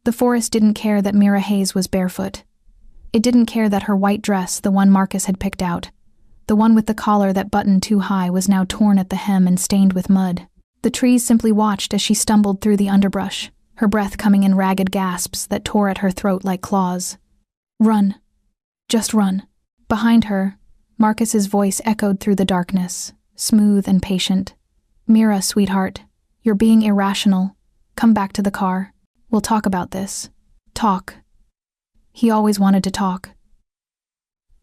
The forest didn't care that Mira Hayes was barefoot. It didn't care that her white dress, the one Marcus had picked out, the one with the collar that buttoned too high, was now torn at the hem and stained with mud. The trees simply watched as she stumbled through the underbrush, her breath coming in ragged gasps that tore at her throat like claws. Run. Just run. Behind her, Marcus's voice echoed through the darkness, smooth and patient. Mira, sweetheart, you're being irrational. Come back to the car. We'll talk about this. Talk. He always wanted to talk.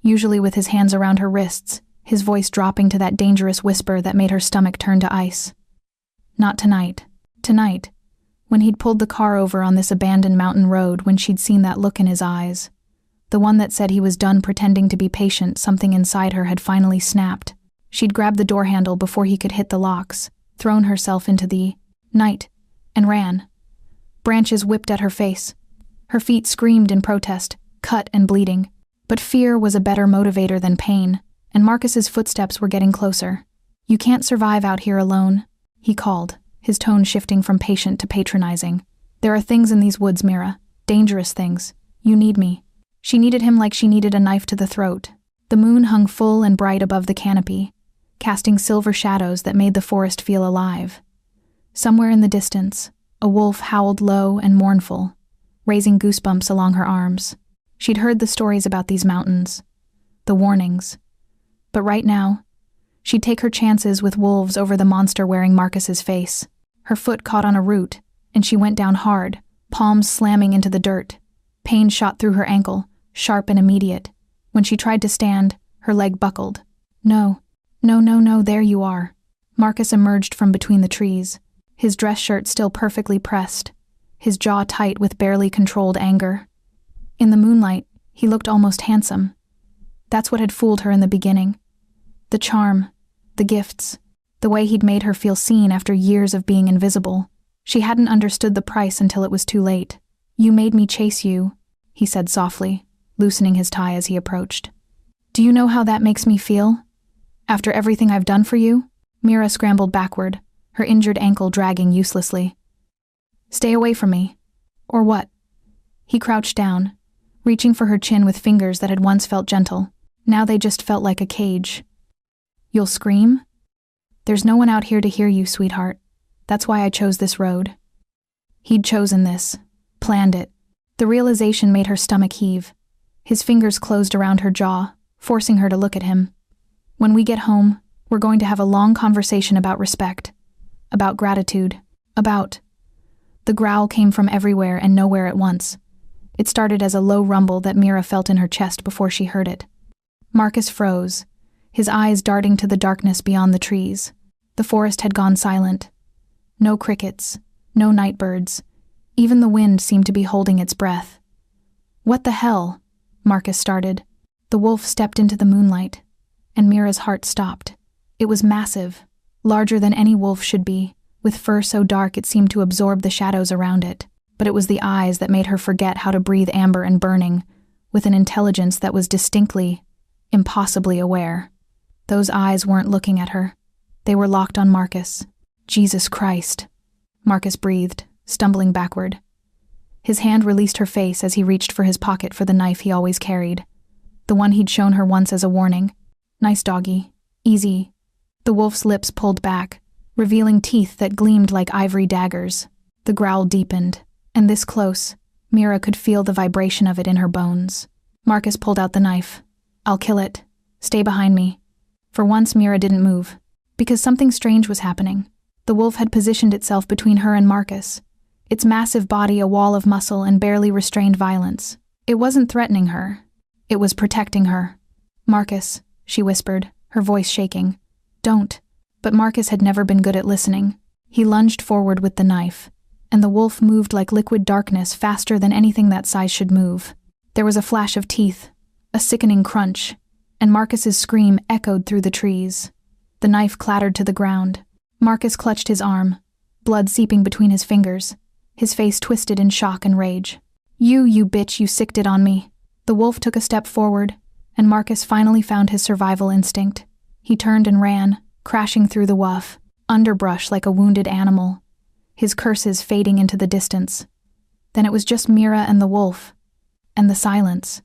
Usually with his hands around her wrists, his voice dropping to that dangerous whisper that made her stomach turn to ice. Not tonight. Tonight, when he'd pulled the car over on this abandoned mountain road, when she'd seen that look in his eyes. The one that said he was done pretending to be patient, something inside her had finally snapped. She'd grabbed the door handle before he could hit the locks, thrown herself into the night, and ran. Branches whipped at her face. Her feet screamed in protest, cut and bleeding. But fear was a better motivator than pain, and Marcus's footsteps were getting closer. You can't survive out here alone, he called, his tone shifting from patient to patronizing. There are things in these woods, Mira. Dangerous things. You need me. She needed him like she needed a knife to the throat. The moon hung full and bright above the canopy, casting silver shadows that made the forest feel alive. Somewhere in the distance, a wolf howled low and mournful, raising goosebumps along her arms. She'd heard the stories about these mountains, the warnings. But right now, she'd take her chances with wolves over the monster wearing Marcus's face. Her foot caught on a root, and she went down hard, palms slamming into the dirt. Pain shot through her ankle, sharp and immediate. When she tried to stand, her leg buckled. No, there you are. Marcus emerged from between the trees, his dress shirt still perfectly pressed, his jaw tight with barely controlled anger. In the moonlight, he looked almost handsome. That's what had fooled her in the beginning. The charm, the gifts, the way he'd made her feel seen after years of being invisible. She hadn't understood the price until it was too late. You made me chase you, he said softly, loosening his tie as he approached. Do you know how that makes me feel? After everything I've done for you? Mira scrambled backward, her injured ankle dragging uselessly. Stay away from me. Or what? He crouched down, reaching for her chin with fingers that had once felt gentle. Now they just felt like a cage. You'll scream? There's no one out here to hear you, sweetheart. That's why I chose this road. He'd chosen this, planned it. The realization made her stomach heave. His fingers closed around her jaw, forcing her to look at him. When we get home, we're going to have a long conversation about respect, about gratitude, about... The growl came from everywhere and nowhere at once. It started as a low rumble that Mira felt in her chest before she heard it. Marcus froze, his eyes darting to the darkness beyond the trees. The forest had gone silent. No crickets, no night birds. Even the wind seemed to be holding its breath. What the hell? Marcus started. The wolf stepped into the moonlight, and Mira's heart stopped. It was massive, larger than any wolf should be, with fur so dark it seemed to absorb the shadows around it. But it was the eyes that made her forget how to breathe amber and burning, with an intelligence that was distinctly, impossibly aware. Those eyes weren't looking at her. They were locked on Marcus. Jesus Christ. Marcus breathed, stumbling backward. His hand released her face as he reached for his pocket for the knife he always carried, the one he'd shown her once as a warning. Nice doggy. Easy. The wolf's lips pulled back, revealing teeth that gleamed like ivory daggers. The growl deepened, and this close, Mira could feel the vibration of it in her bones. Marcus pulled out the knife. I'll kill it. Stay behind me. For once, Mira didn't move, because something strange was happening. The wolf had positioned itself between her and Marcus, its massive body a wall of muscle and barely restrained violence. It wasn't threatening her. It was protecting her. Marcus, she whispered, her voice shaking. Don't. But Marcus had never been good at listening. He lunged forward with the knife, and the wolf moved like liquid darkness faster than anything that size should move. There was a flash of teeth, a sickening crunch, and Marcus's scream echoed through the trees. The knife clattered to the ground. Marcus clutched his arm, blood seeping between his fingers, his face twisted in shock and rage. You bitch, you sicked it on me. The wolf took a step forward, and Marcus finally found his survival instinct. He turned and ran, crashing through the woof, underbrush like a wounded animal, his curses fading into the distance. Then it was just Mira and the wolf. And the silence.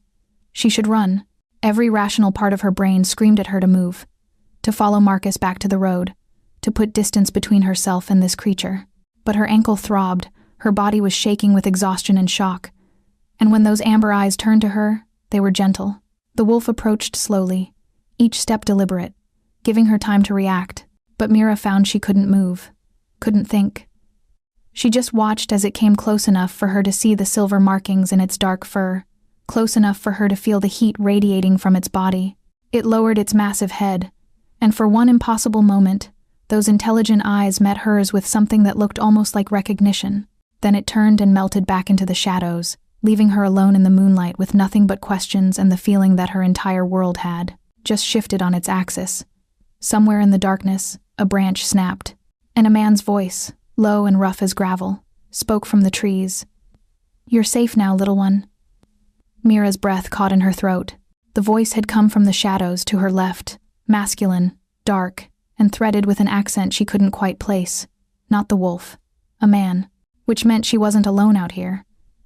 She should run. Every rational part of her brain screamed at her to move. To follow Marcus back to the road. To put distance between herself and this creature. But her ankle throbbed. Her body was shaking with exhaustion and shock. And when those amber eyes turned to her, they were gentle. The wolf approached slowly, each step deliberate, giving her time to react. But Mira found she couldn't move, couldn't think. She just watched as it came close enough for her to see the silver markings in its dark fur, close enough for her to feel the heat radiating from its body. It lowered its massive head, and for one impossible moment, those intelligent eyes met hers with something that looked almost like recognition. Then it turned and melted back into the shadows, leaving her alone in the moonlight with nothing but questions and the feeling that her entire world had just shifted on its axis. Somewhere in the darkness, a branch snapped, and a man's voice, low and rough as gravel, spoke from the trees. "You're safe now, little one." Mira's breath caught in her throat. The voice had come from the shadows to her left, masculine, dark, and threaded with an accent she couldn't quite place. Not the wolf. A man. Which meant she wasn't alone out here.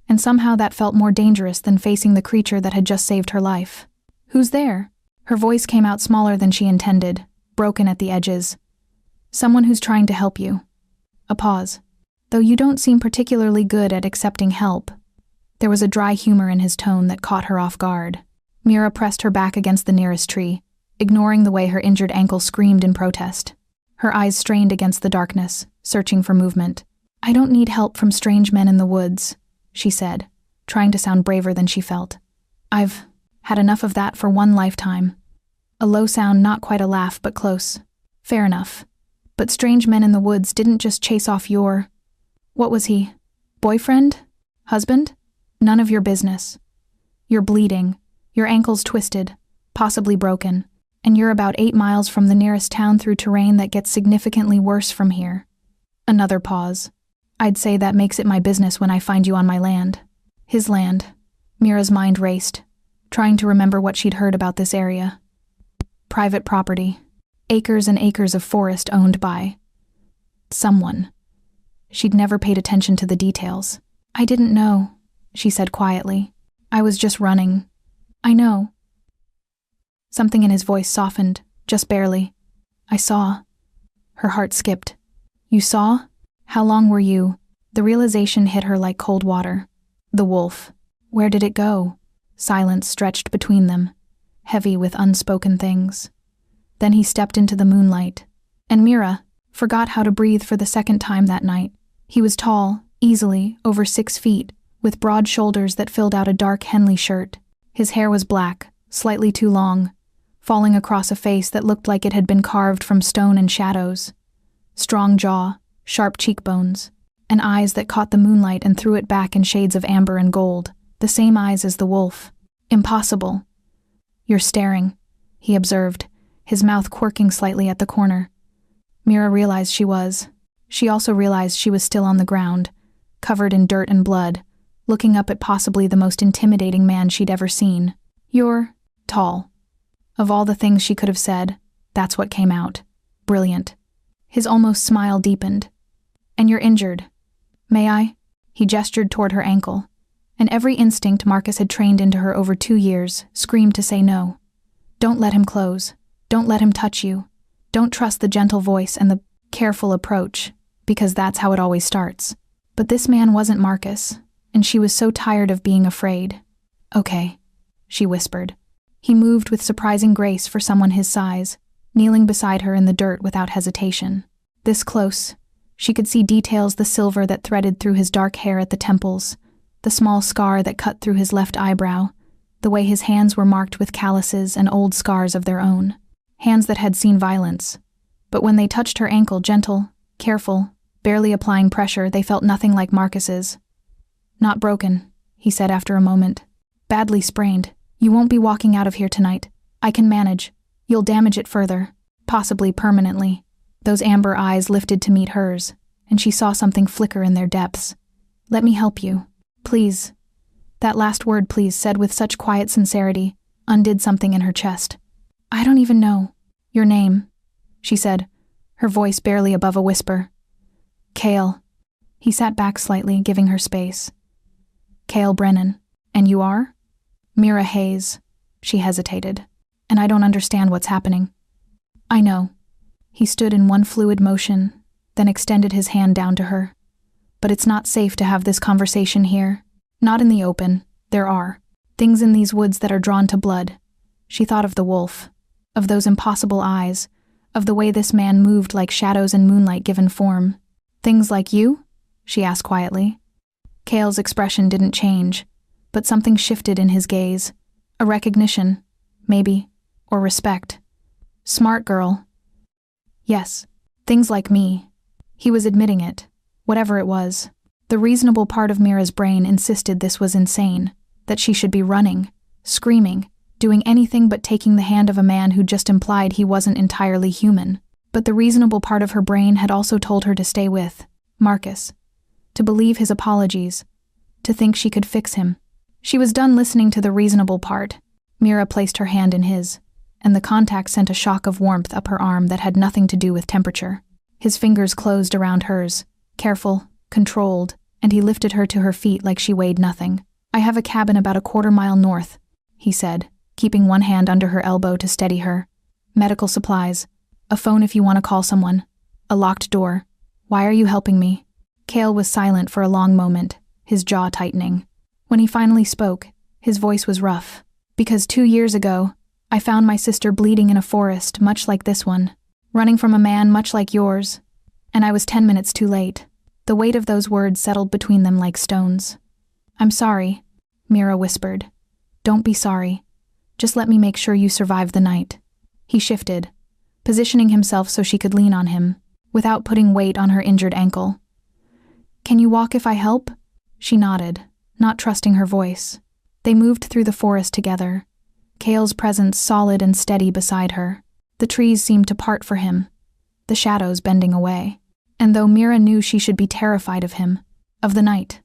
And somehow that felt more dangerous than facing the creature that had just saved her life. "Who's there?" Her voice came out smaller than she intended, broken at the edges. "Someone who's trying to help you." A pause. "Though you don't seem particularly good at accepting help." There was a dry humor in his tone that caught her off guard. Mira pressed her back against the nearest tree, ignoring the way her injured ankle screamed in protest. Her eyes strained against the darkness, searching for movement. "I don't need help from strange men in the woods," she said, trying to sound braver than she felt. "I've had enough of that for one lifetime." A low sound, not quite a laugh, but close. "Fair enough. But strange men in the woods didn't just chase off your... What was he? Boyfriend? Husband? None of your business. You're bleeding, your ankle's twisted, possibly broken, and you're about 8 miles from the nearest town through terrain that gets significantly worse from here." Another pause. "I'd say that makes it my business when I find you on my land." His land. Mira's mind raced, trying to remember what she'd heard about this area. Private property. Acres and acres of forest owned by someone. She'd never paid attention to the details. "I didn't know," she said quietly. "I was just running." "I know." Something in his voice softened, just barely. "I saw." Her heart skipped. "You saw? How long were you?" The realization hit her like cold water. The wolf. Where did it go? Silence stretched between them, heavy with unspoken things. Then he stepped into the moonlight, and Mira forgot how to breathe for the second time that night. He was tall, easily, over 6 feet, with broad shoulders that filled out a dark Henley shirt. His hair was black, slightly too long, falling across a face that looked like it had been carved from stone and shadows. Strong jaw, sharp cheekbones, and eyes that caught the moonlight and threw it back in shades of amber and gold, the same eyes as the wolf. Impossible. "You're staring," he observed, his mouth quirking slightly at the corner. Mira realized she was. She also realized she was still on the ground, covered in dirt and blood, looking up at possibly the most intimidating man she'd ever seen. "You're tall." Of all the things she could have said, that's what came out. Brilliant. His almost smile deepened. "And you're injured. May I?" He gestured toward her ankle, and every instinct Marcus had trained into her over 2 years screamed to say no. Don't let him close. Don't let him touch you. Don't trust the gentle voice and the careful approach, because that's how it always starts. But this man wasn't Marcus, and she was so tired of being afraid. "Okay," she whispered. He moved with surprising grace for someone his size, kneeling beside her in the dirt without hesitation. This close, she could see details: the silver that threaded through his dark hair at the temples, the small scar that cut through his left eyebrow, the way his hands were marked with calluses and old scars of their own. Hands that had seen violence. But when they touched her ankle, gentle, careful, barely applying pressure, they felt nothing like Marcus's. "Not broken," he said after a moment. "Badly sprained. You won't be walking out of here tonight. I can manage. You'll damage it further, possibly permanently." Those amber eyes lifted to meet hers, and she saw something flicker in their depths. "Let me help you. Please." That last word, "please," said with such quiet sincerity, undid something in her chest. "I don't even know your name," she said, her voice barely above a whisper. "Kale." He sat back slightly, giving her space. Cale Brennan. And you are? Mira Hayes. She hesitated. And I don't understand what's happening. I know. He stood in one fluid motion, then extended his hand down to her. But it's not safe to have this conversation here. Not in the open. There are things in these woods that are drawn to blood. She thought of the wolf, of those impossible eyes, of the way this man moved like shadows in moonlight given form. Things like you? She asked quietly. Cale's expression didn't change, but something shifted in his gaze. A recognition, maybe, or respect. Smart girl. Yes, things like me. He was admitting it, whatever it was. The reasonable part of Mira's brain insisted this was insane, that she should be running, screaming, doing anything but taking the hand of a man who just implied he wasn't entirely human. But the reasonable part of her brain had also told her to stay with Marcus, to believe his apologies, to think she could fix him. She was done listening to the reasonable part. Mira placed her hand in his, and the contact sent a shock of warmth up her arm that had nothing to do with temperature. His fingers closed around hers, careful, controlled, and he lifted her to her feet like she weighed nothing. I have a cabin about a quarter-mile north, he said, keeping one hand under her elbow to steady her. Medical supplies, a phone if you want to call someone, a locked door. Why are you helping me? Cale was silent for a long moment, his jaw tightening. When he finally spoke, his voice was rough. Because 2 years ago, I found my sister bleeding in a forest much like this one, running from a man much like yours, and I was 10 minutes too late. The weight of those words settled between them like stones. I'm sorry, Mira whispered. Don't be sorry. Just let me make sure you survive the night. He shifted, positioning himself so she could lean on him, without putting weight on her injured ankle. Can you walk if I help? She nodded, not trusting her voice. They moved through the forest together, Cale's presence solid and steady beside her. The trees seemed to part for him, the shadows bending away. And though Mira knew she should be terrified of him, of the night,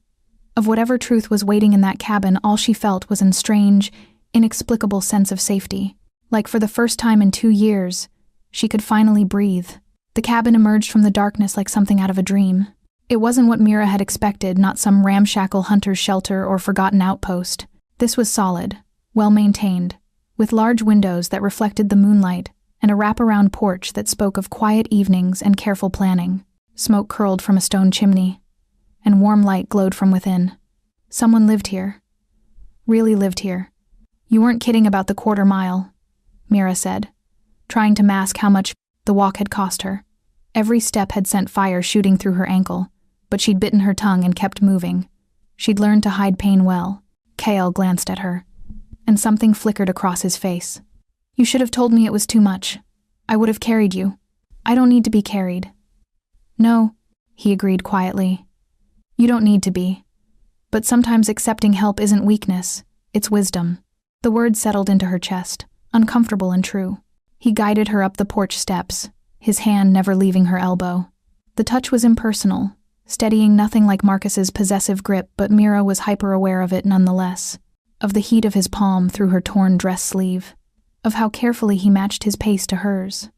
of whatever truth was waiting in that cabin, all she felt was a strange, inexplicable sense of safety. Like for the first time in 2 years, she could finally breathe. The cabin emerged from the darkness like something out of a dream. It wasn't what Mira had expected, not some ramshackle hunter's shelter or forgotten outpost. This was solid, well-maintained, with large windows that reflected the moonlight and a wraparound porch that spoke of quiet evenings and careful planning. Smoke curled from a stone chimney, and warm light glowed from within. Someone lived here. Really lived here. You weren't kidding about the quarter-mile, Mira said, trying to mask how much the walk had cost her. Every step had sent fire shooting through her ankle, but she'd bitten her tongue and kept moving. She'd learned to hide pain well. Cale glanced at her, and something flickered across his face. You should have told me it was too much. I would have carried you. I don't need to be carried. No, he agreed quietly. You don't need to be. But sometimes accepting help isn't weakness, it's wisdom. The words settled into her chest, uncomfortable and true. He guided her up the porch steps, his hand never leaving her elbow. The touch was impersonal, steadying nothing like Marcus's possessive grip, but Mira was hyper-aware of it nonetheless, of the heat of his palm through her torn dress sleeve, of how carefully he matched his pace to hers.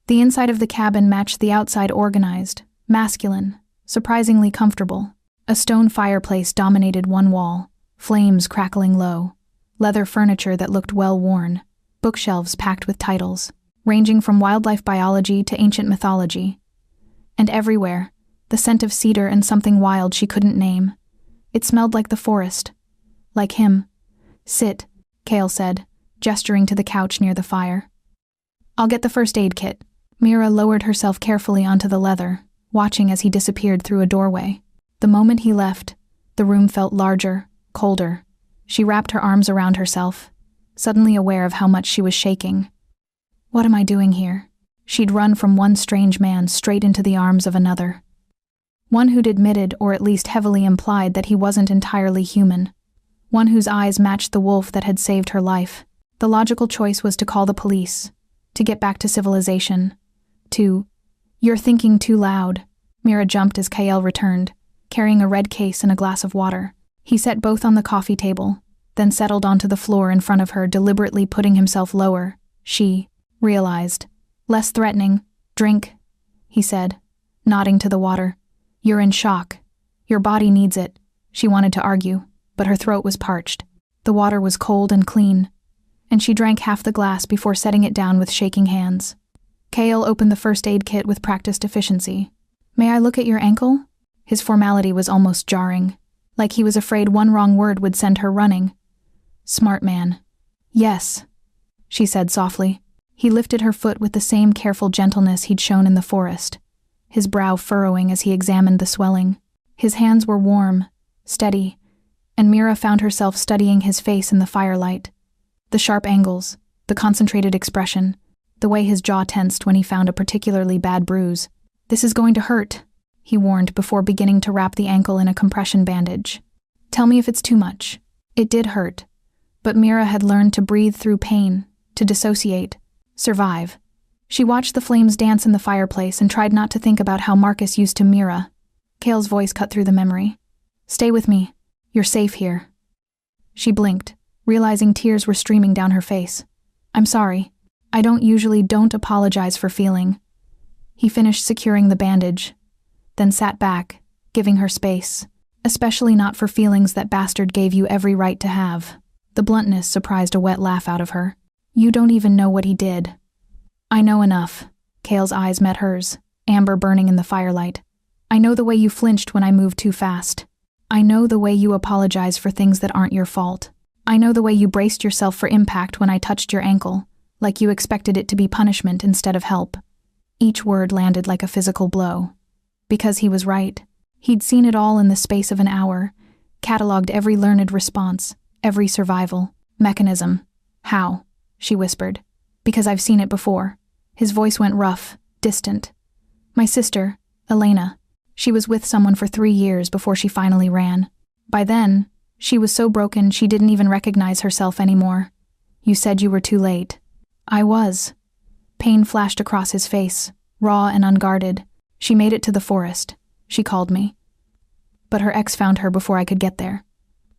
The inside of the cabin matched the outside, organized, masculine, surprisingly comfortable. A stone fireplace dominated one wall, flames crackling low, leather furniture that looked well-worn, bookshelves packed with titles, ranging from wildlife biology to ancient mythology. And everywhere, the scent of cedar and something wild she couldn't name. It smelled like the forest. Like him. Sit, Cale said, gesturing to the couch near the fire. I'll get the first aid kit. Mira lowered herself carefully onto the leather, watching as he disappeared through a doorway. The moment he left, the room felt larger, colder. She wrapped her arms around herself, suddenly aware of how much she was shaking. What am I doing here? She'd run from one strange man straight into the arms of another. One who'd admitted, or at least heavily implied, that he wasn't entirely human. One whose eyes matched the wolf that had saved her life. The logical choice was to call the police, to get back to civilization, to... You're thinking too loud. Mira jumped as Cale returned, carrying a red case and a glass of water. He set both on the coffee table, then settled onto the floor in front of her, deliberately putting himself lower. She realized. Less threatening. Drink, he said, nodding to the water. You're in shock. Your body needs it. She wanted to argue, but her throat was parched. The water was cold and clean, and she drank half the glass before setting it down with shaking hands. Cale opened the first aid kit with practiced efficiency. "May I look at your ankle?" His formality was almost jarring, like he was afraid one wrong word would send her running. Smart man. "Yes," she said softly. He lifted her foot with the same careful gentleness he'd shown in the forest, his brow furrowing as he examined the swelling. His hands were warm, steady, and Mira found herself studying his face in the firelight. The sharp angles, the concentrated expression, the way his jaw tensed when he found a particularly bad bruise. "This is going to hurt," he warned before beginning to wrap the ankle in a compression bandage. "Tell me if it's too much." It did hurt, but Mira had learned to breathe through pain, to dissociate, survive. She watched the flames dance in the fireplace and tried not to think about how Marcus used to Mira. Cale's voice cut through the memory. "Stay with me. You're safe here." She blinked, realizing tears were streaming down her face. "I'm sorry. I don't apologize for feeling." He finished securing the bandage, then sat back, giving her space, especially not for feelings that bastard gave you every right to have. The bluntness surprised a wet laugh out of her. "You don't even know what he did." "I know enough." Cale's eyes met hers, amber burning in the firelight. "I know the way you flinched when I moved too fast. I know the way you apologize for things that aren't your fault. I know the way you braced yourself for impact when I touched your ankle, like you expected it to be punishment instead of help." Each word landed like a physical blow. Because he was right. He'd seen it all in the space of an hour, catalogued every learned response, every survival mechanism. "How?" she whispered. "Because I've seen it before." His voice went rough, distant. "My sister, Elena. She was with someone for 3 years before she finally ran. By then, she was so broken she didn't even recognize herself anymore. You said you were too late." "I was." Pain flashed across his face, raw and unguarded. "She made it to the forest. She called me. But her ex found her before I could get there.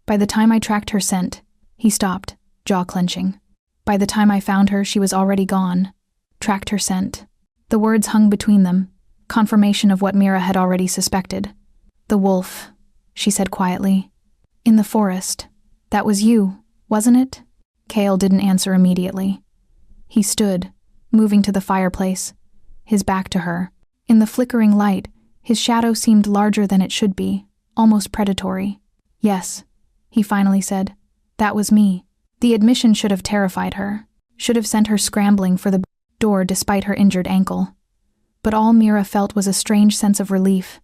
By the time I tracked her scent," he stopped, jaw clenching. "By the time I found her, she was already gone. Tracked her scent." The words hung between them, confirmation of what Mira had already suspected. "The wolf," she said quietly. "In the forest. That was you, wasn't it?" Cale didn't answer immediately. He stood, moving to the fireplace, his back to her. In the flickering light, his shadow seemed larger than it should be, almost predatory. "Yes," he finally said. "That was me." The admission should have terrified her, should have sent her scrambling for the door despite her injured ankle. But all Mira felt was a strange sense of relief,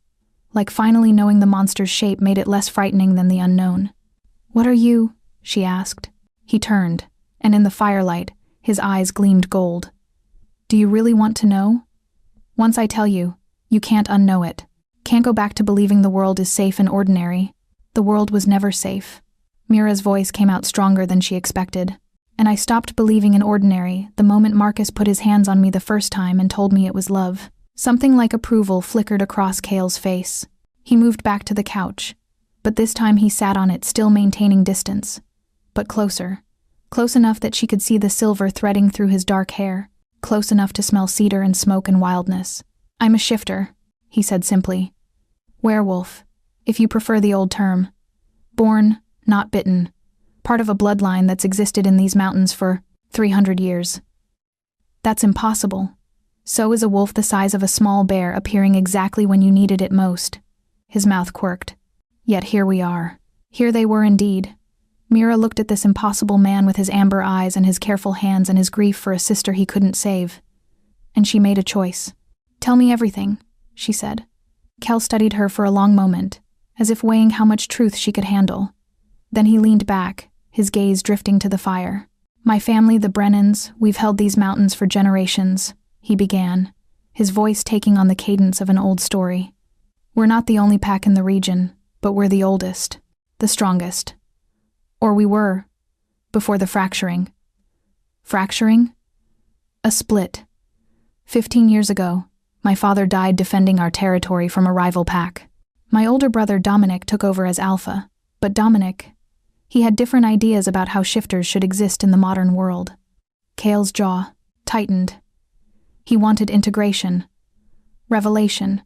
like finally knowing the monster's shape made it less frightening than the unknown. "What are you?" she asked. He turned, and in the firelight, his eyes gleamed gold. "Do you really want to know? Once I tell you, you can't unknow it. Can't go back to believing the world is safe and ordinary. The world was never safe." Mira's voice came out stronger than she expected. "And I stopped believing in ordinary the moment Marcus put his hands on me the first time and told me it was love." Something like approval flickered across Cale's face. He moved back to the couch, but this time he sat on it, still maintaining distance. But closer. Close enough that she could see the silver threading through his dark hair. Close enough to smell cedar and smoke and wildness. "I'm a shifter," he said simply. "Werewolf, if you prefer the old term. Born, not bitten. Part of a bloodline that's existed in these mountains for 300 years. That's impossible. So is a wolf the size of a small bear appearing exactly when you needed it most." His mouth quirked. "Yet here we are." Here they were indeed. Mira looked at this impossible man with his amber eyes and his careful hands and his grief for a sister he couldn't save. And she made a choice. "Tell me everything," she said. Kel studied her for a long moment, as if weighing how much truth she could handle. Then he leaned back, his gaze drifting to the fire. "My family, the Brennans, we've held these mountains for generations," he began, his voice taking on the cadence of an old story. "We're not the only pack in the region, but we're the oldest, the strongest. Or we were, before the fracturing." "Fracturing?" "A split. 15 years ago, my father died defending our territory from a rival pack. My older brother Dominic took over as alpha, but Dominic, he had different ideas about how shifters should exist in the modern world." Cale's jaw tightened. He wanted integration. Revelation.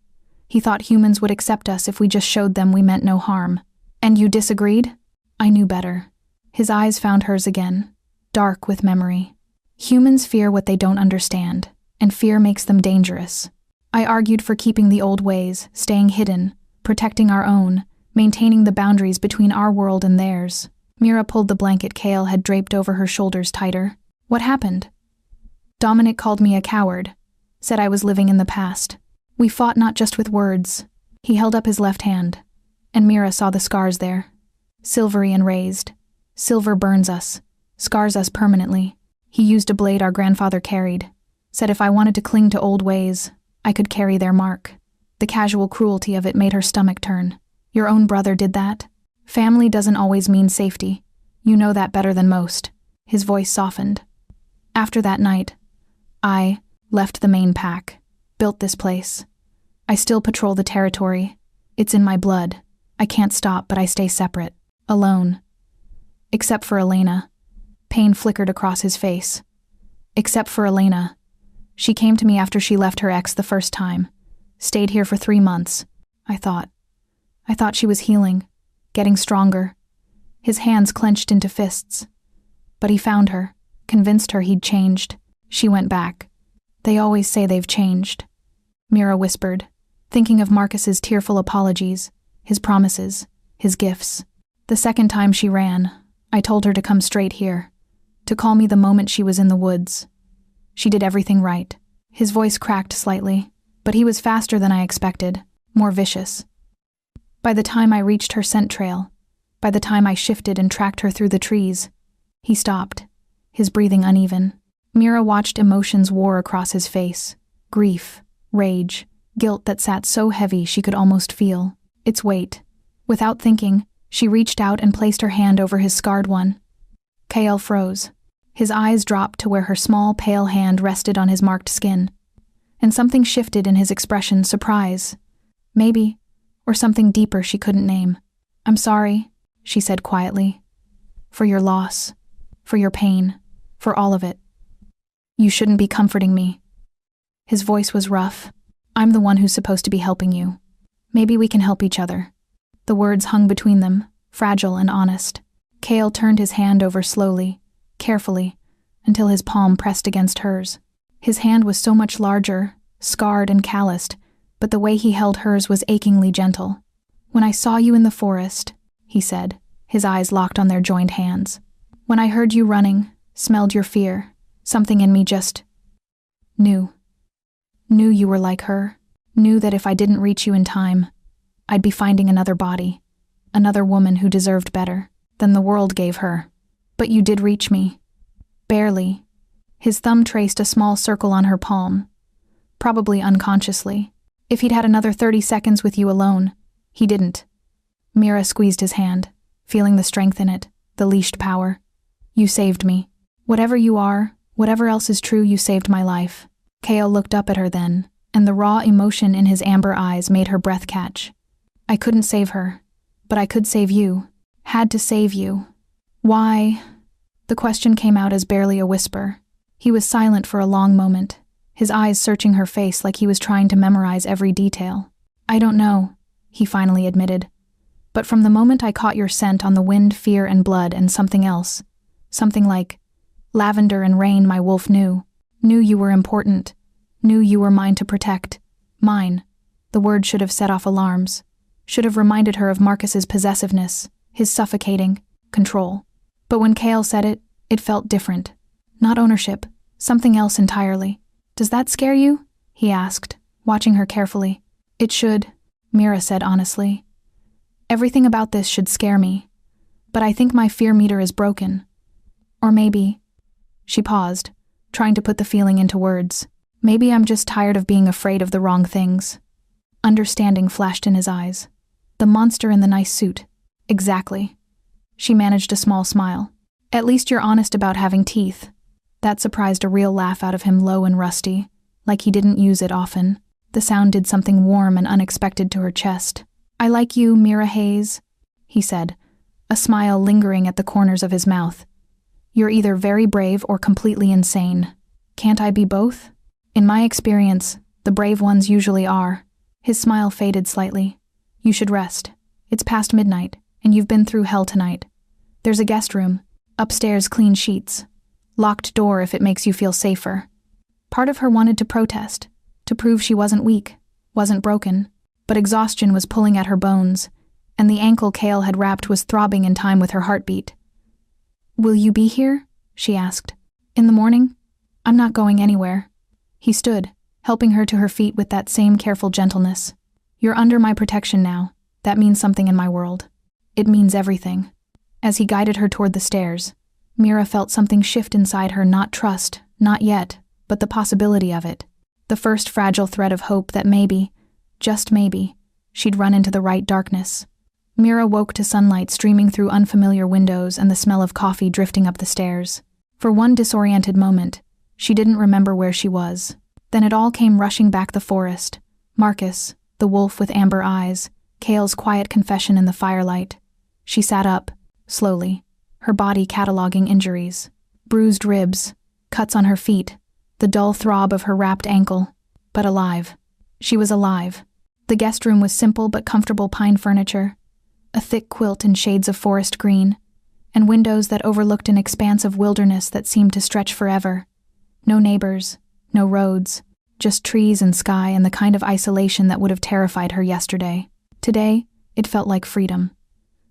He thought humans would accept us if we just showed them we meant no harm. "And you disagreed?" I knew better. His eyes found hers again, dark with memory. Humans fear what they don't understand, and fear makes them dangerous. I argued for keeping the old ways, staying hidden, protecting our own, maintaining the boundaries between our world and theirs. Mira pulled the blanket Kale had draped over her shoulders tighter. What happened? Dominic called me a coward, said I was living in the past. We fought not just with words. He held up his left hand, and Mira saw the scars there. Silvery and raised. Silver burns us, scars us permanently. He used a blade our grandfather carried, said if I wanted to cling to old ways, I could carry their mark. The casual cruelty of it made her stomach turn. Your own brother did that? Family doesn't always mean safety. You know that better than most. His voice softened. After that night, I left the main pack, built this place. I still patrol the territory. It's in my blood. I can't stop, but I stay separate, alone. Except for Elena. Pain flickered across his face. Except for Elena. She came to me after she left her ex the first time. Stayed here for 3 months. I thought she was healing, getting stronger. His hands clenched into fists. But he found her, convinced her he'd changed. She went back. They always say they've changed, Mira whispered, thinking of Marcus's tearful apologies, his promises, his gifts. The second time she ran, I told her to come straight here, to call me the moment she was in the woods. She did everything right. His voice cracked slightly, but he was faster than I expected, more vicious. By the time I reached her scent trail, by the time I shifted and tracked her through the trees, he stopped, his breathing uneven. Mira watched emotions war across his face, grief, rage, guilt that sat so heavy she could almost feel its weight. Without thinking, she reached out and placed her hand over his scarred one. Kael froze. His eyes dropped to where her small, pale hand rested on his marked skin. And something shifted in his expression, surprise. Maybe, or something deeper she couldn't name. I'm sorry, she said quietly. For your loss, for your pain, for all of it. You shouldn't be comforting me. His voice was rough. I'm the one who's supposed to be helping you. Maybe we can help each other. The words hung between them, fragile and honest. Kael turned his hand over slowly, carefully, until his palm pressed against hers. His hand was so much larger, scarred and calloused, but the way he held hers was achingly gentle. When I saw you in the forest, he said, his eyes locked on their joined hands. When I heard you running, smelled your fear, something in me just knew you were like her, knew that if I didn't reach you in time, I'd be finding another body, another woman who deserved better than the world gave her. But you did reach me. Barely. His thumb traced a small circle on her palm, probably unconsciously. If he'd had another 30 seconds with you alone, he didn't. Mira squeezed his hand, feeling the strength in it, the leashed power. You saved me. Whatever you are, whatever else is true, you saved my life. Kael looked up at her then, and the raw emotion in his amber eyes made her breath catch. I couldn't save her, but I could save you. Had to save you. Why? The question came out as barely a whisper. He was silent for a long moment, his eyes searching her face like he was trying to memorize every detail. I don't know, he finally admitted. But from the moment I caught your scent on the wind, fear and blood and something else, something like lavender and rain, my wolf knew you were important, knew you were mine to protect. Mine. The word should have set off alarms, should have reminded her of Marcus's possessiveness, his suffocating control. But when Kael said it, it felt different. Not ownership, something else entirely. Does that scare you? He asked, watching her carefully. It should, Mira said honestly. Everything about this should scare me. But I think my fear meter is broken. Or maybe... She paused, trying to put the feeling into words. Maybe I'm just tired of being afraid of the wrong things. Understanding flashed in his eyes. The monster in the nice suit. Exactly. She managed a small smile. At least you're honest about having teeth. That surprised a real laugh out of him, low and rusty, like he didn't use it often. The sound did something warm and unexpected to her chest. I like you, Mira Hayes, he said, a smile lingering at the corners of his mouth. You're either very brave or completely insane. Can't I be both? In my experience, the brave ones usually are. His smile faded slightly. You should rest. It's past midnight, and you've been through hell tonight. There's a guest room. Upstairs, clean sheets. Locked door if it makes you feel safer. Part of her wanted to protest, to prove she wasn't weak, wasn't broken, but exhaustion was pulling at her bones, and the ankle Cale had wrapped was throbbing in time with her heartbeat. "Will you be here?" she asked. "In the morning? I'm not going anywhere." He stood, helping her to her feet with that same careful gentleness. "You're under my protection now. That means something in my world. It means everything." As he guided her toward the stairs, Mira felt something shift inside her, not trust, not yet, but the possibility of it. The first fragile thread of hope that maybe, just maybe, she'd run into the right darkness. Mira woke to sunlight streaming through unfamiliar windows and the smell of coffee drifting up the stairs. For one disoriented moment, she didn't remember where she was. Then it all came rushing back: the forest, Marcus, the wolf with amber eyes, Cale's quiet confession in the firelight. She sat up, slowly, her body cataloging injuries. Bruised ribs, cuts on her feet, the dull throb of her wrapped ankle. But alive. She was alive. The guest room was simple but comfortable pine furniture, a thick quilt in shades of forest green, and windows that overlooked an expanse of wilderness that seemed to stretch forever. No neighbors, no roads, just trees and sky and the kind of isolation that would have terrified her yesterday. Today, it felt like freedom.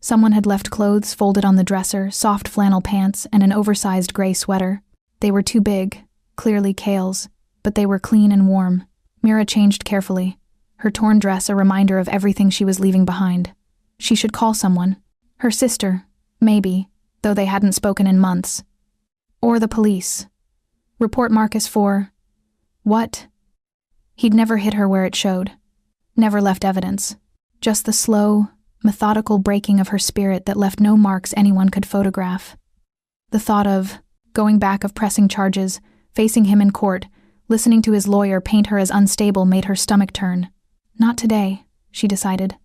Someone had left clothes folded on the dresser, soft flannel pants, and an oversized gray sweater. They were too big, clearly Cale's, but they were clean and warm. Mira changed carefully, her torn dress a reminder of everything she was leaving behind. She should call someone. Her sister, maybe, though they hadn't spoken in months. Or the police. Report Marcus for... what? He'd never hit her where it showed. Never left evidence. Just the slow, methodical breaking of her spirit that left no marks anyone could photograph. The thought of going back, of pressing charges, facing him in court, listening to his lawyer paint her as unstable made her stomach turn. Not today, she decided.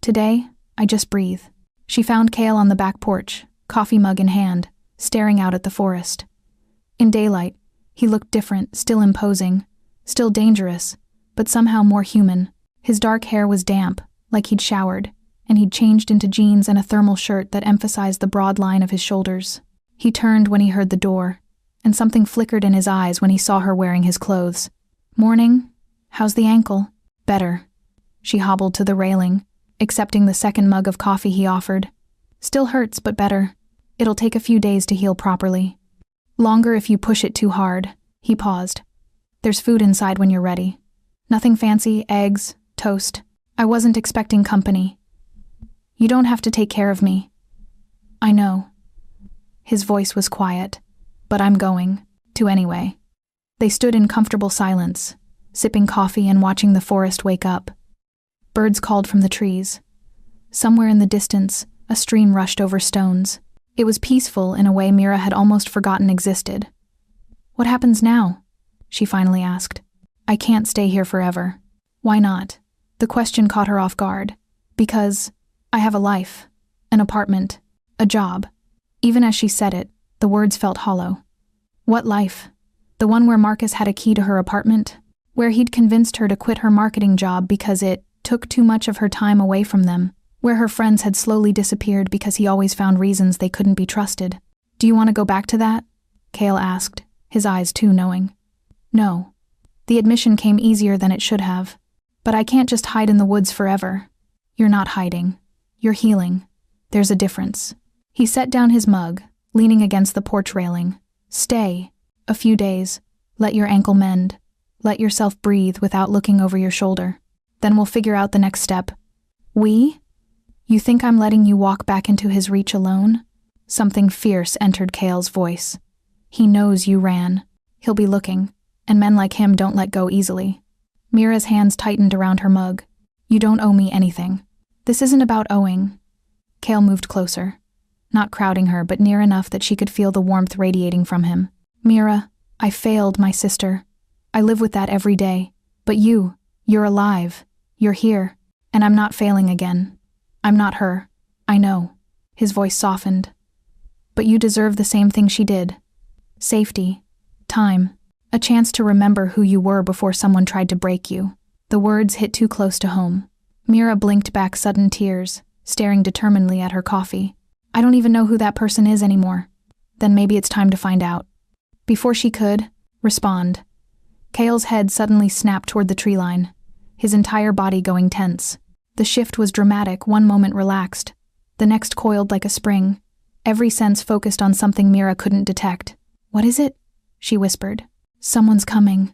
Today, I just breathe. She found Cale on the back porch, coffee mug in hand, staring out at the forest. In daylight, he looked different, still imposing, still dangerous, but somehow more human. His dark hair was damp, like he'd showered, and he'd changed into jeans and a thermal shirt that emphasized the broad line of his shoulders. He turned when he heard the door, and something flickered in his eyes when he saw her wearing his clothes. "Morning. How's the ankle?" "Better." She hobbled to the railing, accepting the second mug of coffee he offered. "Still hurts, but better. It'll take a few days to heal properly. Longer if you push it too hard." He paused. "There's food inside when you're ready. Nothing fancy, eggs, toast. I wasn't expecting company. You don't have to take care of me." "I know." His voice was quiet. "But I'm going to anyway." They stood in comfortable silence, sipping coffee and watching the forest wake up. Birds called from the trees. Somewhere in the distance, a stream rushed over stones. It was peaceful in a way Mira had almost forgotten existed. "What happens now?" she finally asked. "I can't stay here forever." "Why not?" The question caught her off guard. "Because I have a life, an apartment, a job." Even as she said it, the words felt hollow. What life? The one where Marcus had a key to her apartment? Where he'd convinced her to quit her marketing job because it took too much of her time away from them? Where her friends had slowly disappeared because he always found reasons they couldn't be trusted? "Do you want to go back to that?" Cale asked, his eyes too knowing. "No." The admission came easier than it should have. "But I can't just hide in the woods forever." "You're not hiding. You're healing. There's a difference." He set down his mug, leaning against the porch railing. "Stay. A few days. Let your ankle mend. Let yourself breathe without looking over your shoulder. Then we'll figure out the next step." "We? You think I'm letting you walk back into his reach alone?" Something fierce entered Cale's voice. "He knows you ran. He'll be looking, and men like him don't let go easily." Mira's hands tightened around her mug. "You don't owe me anything." "This isn't about owing." Cale moved closer, not crowding her but near enough that she could feel the warmth radiating from him. "Mira, I failed my sister. I live with that every day. But you're alive. You're here. And I'm not failing again. I'm not her. I know." His voice softened. "But you deserve the same thing she did. Safety. Time. A chance to remember who you were before someone tried to break you." The words hit too close to home. Mira blinked back sudden tears, staring determinedly at her coffee. I don't even know who that person is anymore. Then maybe it's time to find out. Before she could respond, Kale's head suddenly snapped toward the tree line, his entire body going tense. The shift was dramatic, one moment relaxed, the next coiled like a spring, every sense focused on something Mira couldn't detect. "What is it?" she whispered. "Someone's coming."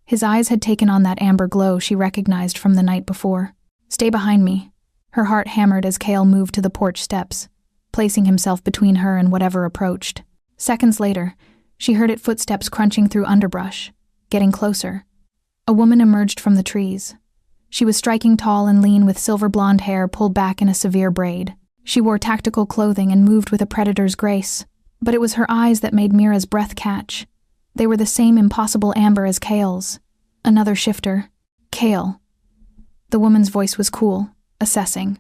His eyes had taken on that amber glow she recognized from the night before. "Stay behind me." Her heart hammered as Kale moved to the porch steps, placing himself between her and whatever approached. Seconds later, she heard its footsteps crunching through underbrush, getting closer. A woman emerged from the trees. She was striking tall and lean with silver blonde hair pulled back in a severe braid. She wore tactical clothing and moved with a predator's grace, but it was her eyes that made Mira's breath catch. They were the same impossible amber as Kale's. Another shifter. "Kale." The woman's voice was cool, assessing.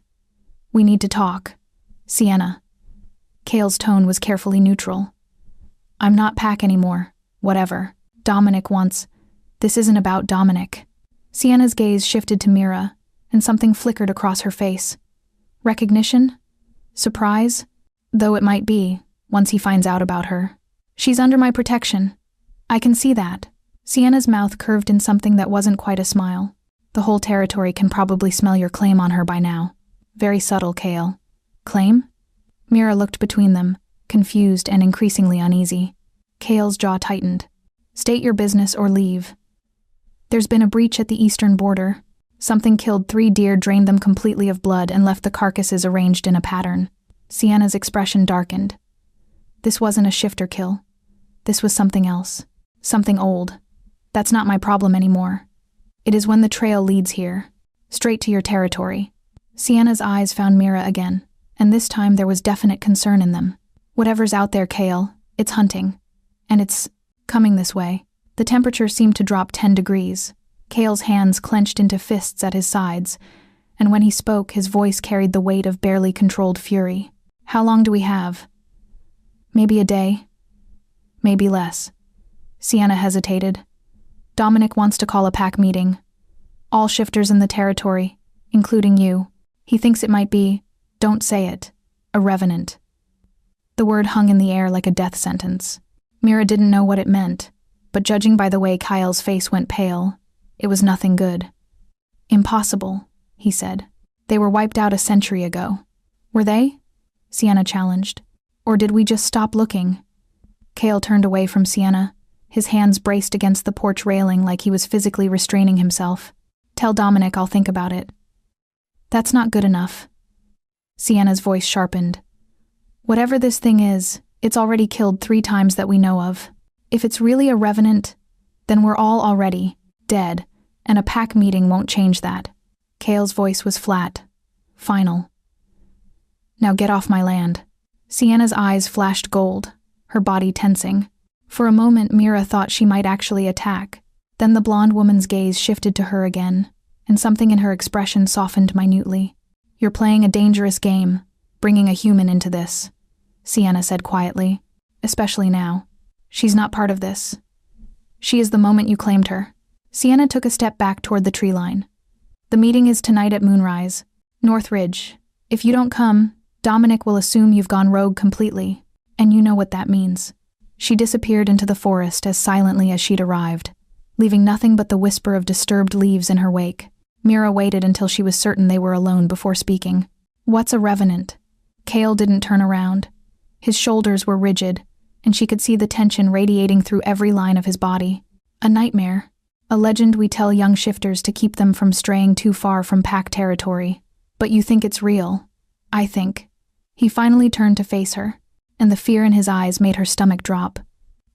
"We need to talk. Sienna." Kale's tone was carefully neutral. "I'm not Pack anymore. Whatever. Dominic wants. This isn't about Dominic." Sienna's gaze shifted to Mira, and something flickered across her face. Recognition? Surprise? Though it might be, once he finds out about her. "She's under my protection. I can see that." Sienna's mouth curved in something that wasn't quite a smile. "The whole territory can probably smell your claim on her by now." "Very subtle, Kale." "Claim?" Mira looked between them, confused and increasingly uneasy. Kale's jaw tightened. "State your business or leave." "There's been a breach at the eastern border. Something killed 3 deer, drained them completely of blood, and left the carcasses arranged in a pattern." Sienna's expression darkened. "This wasn't a shifter kill. This was something else. Something old. That's not my problem anymore. It is when the trail leads here. Straight to your territory." Sienna's eyes found Mira again, and this time there was definite concern in them. "Whatever's out there, Kale, it's hunting. And it's coming this way." The temperature seemed to drop 10 degrees. Kale's hands clenched into fists at his sides, and when he spoke, his voice carried the weight of barely controlled fury. "How long do we have?" "Maybe a day. Maybe less." Sienna hesitated. "Dominic wants to call a pack meeting. All shifters in the territory, including you. He thinks it might be, don't say it, a revenant." The word hung in the air like a death sentence. Mira didn't know what it meant, but judging by the way Kyle's face went pale, it was nothing good. "Impossible," he said. "They were wiped out a century ago." "Were they?" Sienna challenged. "Or did we just stop looking?" Kale turned away from Sienna, his hands braced against the porch railing like he was physically restraining himself. "Tell Dominic I'll think about it." "That's not good enough." Sienna's voice sharpened. "Whatever this thing is, it's already killed 3 times that we know of. If it's really a revenant, then we're all already dead, and a pack meeting won't change that." Kale's voice was flat, final. "Now get off my land." Sienna's eyes flashed gold, her body tensing. For a moment, Mira thought she might actually attack. Then the blonde woman's gaze shifted to her again, and something in her expression softened minutely. "You're playing a dangerous game, bringing a human into this," Sienna said quietly. "Especially now. She's not part of this. She is the moment you claimed her." Sienna took a step back toward the tree line. "The meeting is tonight at moonrise. North Ridge. If you don't come, Dominic will assume you've gone rogue completely, and you know what that means." She disappeared into the forest as silently as she'd arrived, leaving nothing but the whisper of disturbed leaves in her wake. Mira waited until she was certain they were alone before speaking. "What's a revenant?" Kale didn't turn around. His shoulders were rigid, and she could see the tension radiating through every line of his body. "A nightmare. A legend we tell young shifters to keep them from straying too far from pack territory. But you think it's real. I think." He finally turned to face her, and the fear in his eyes made her stomach drop.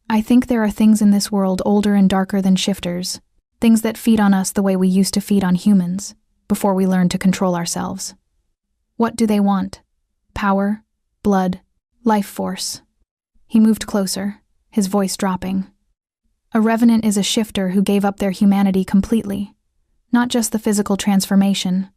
"I think there are things in this world older and darker than shifters, things that feed on us the way we used to feed on humans, before we learned to control ourselves." "What do they want? Power? Blood? Life force?" He moved closer, his voice dropping. "A revenant is a shifter who gave up their humanity completely. Not just the physical transformation,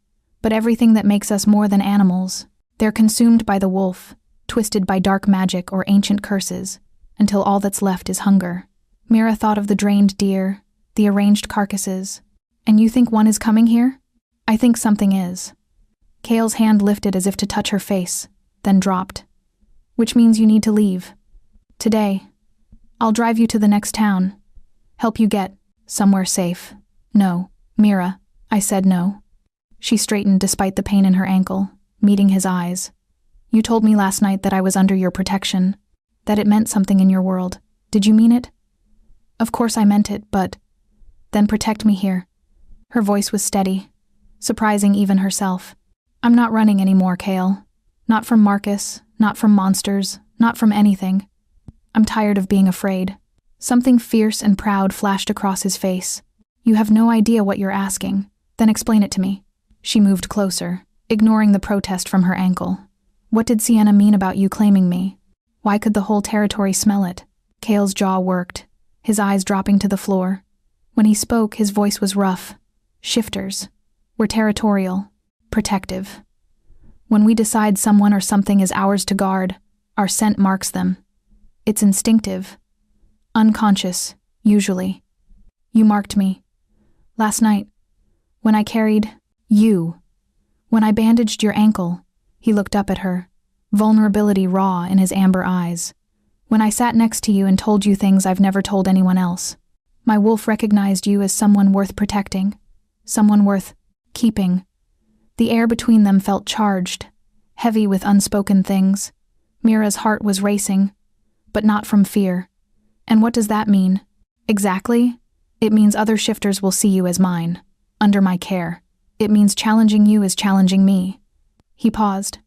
but everything that makes us more than animals. They're consumed by the wolf, twisted by dark magic or ancient curses, until all that's left is hunger." Mira thought of the drained deer, the arranged carcasses. "And you think one is coming here?" "I think something is." Kale's hand lifted as if to touch her face, then dropped. Which means you need to leave. Today. I'll drive you to the next town. Help you get somewhere safe. No, Mira, I said no. She straightened despite the pain in her ankle, meeting his eyes. You told me last night that I was under your protection, that it meant something in your world. Did you mean it? Of course I meant it, but... Then protect me here. Her voice was steady, surprising even herself. I'm not running anymore, Kale. Not from Marcus, not from monsters, not from anything. I'm tired of being afraid. Something fierce and proud flashed across his face. You have no idea what you're asking. Then explain it to me. She moved closer, ignoring the protest from her ankle. What did Sienna mean about you claiming me? Why could the whole territory smell it? Kale's jaw worked, his eyes dropping to the floor. When he spoke, his voice was rough. Shifters. We're territorial. Protective. When we decide someone or something is ours to guard, our scent marks them. It's instinctive. Unconscious, usually. You marked me. Last night, when I carried you. When I bandaged your ankle, he looked up at her, vulnerability raw in his amber eyes. When I sat next to you and told you things I've never told anyone else. My wolf recognized you as someone worth protecting, someone worth keeping. The air between them felt charged, heavy with unspoken things. Mira's heart was racing, but not from fear. And what does that mean? Exactly? It means other shifters will see you as mine, under my care. It means challenging you is challenging me. He paused.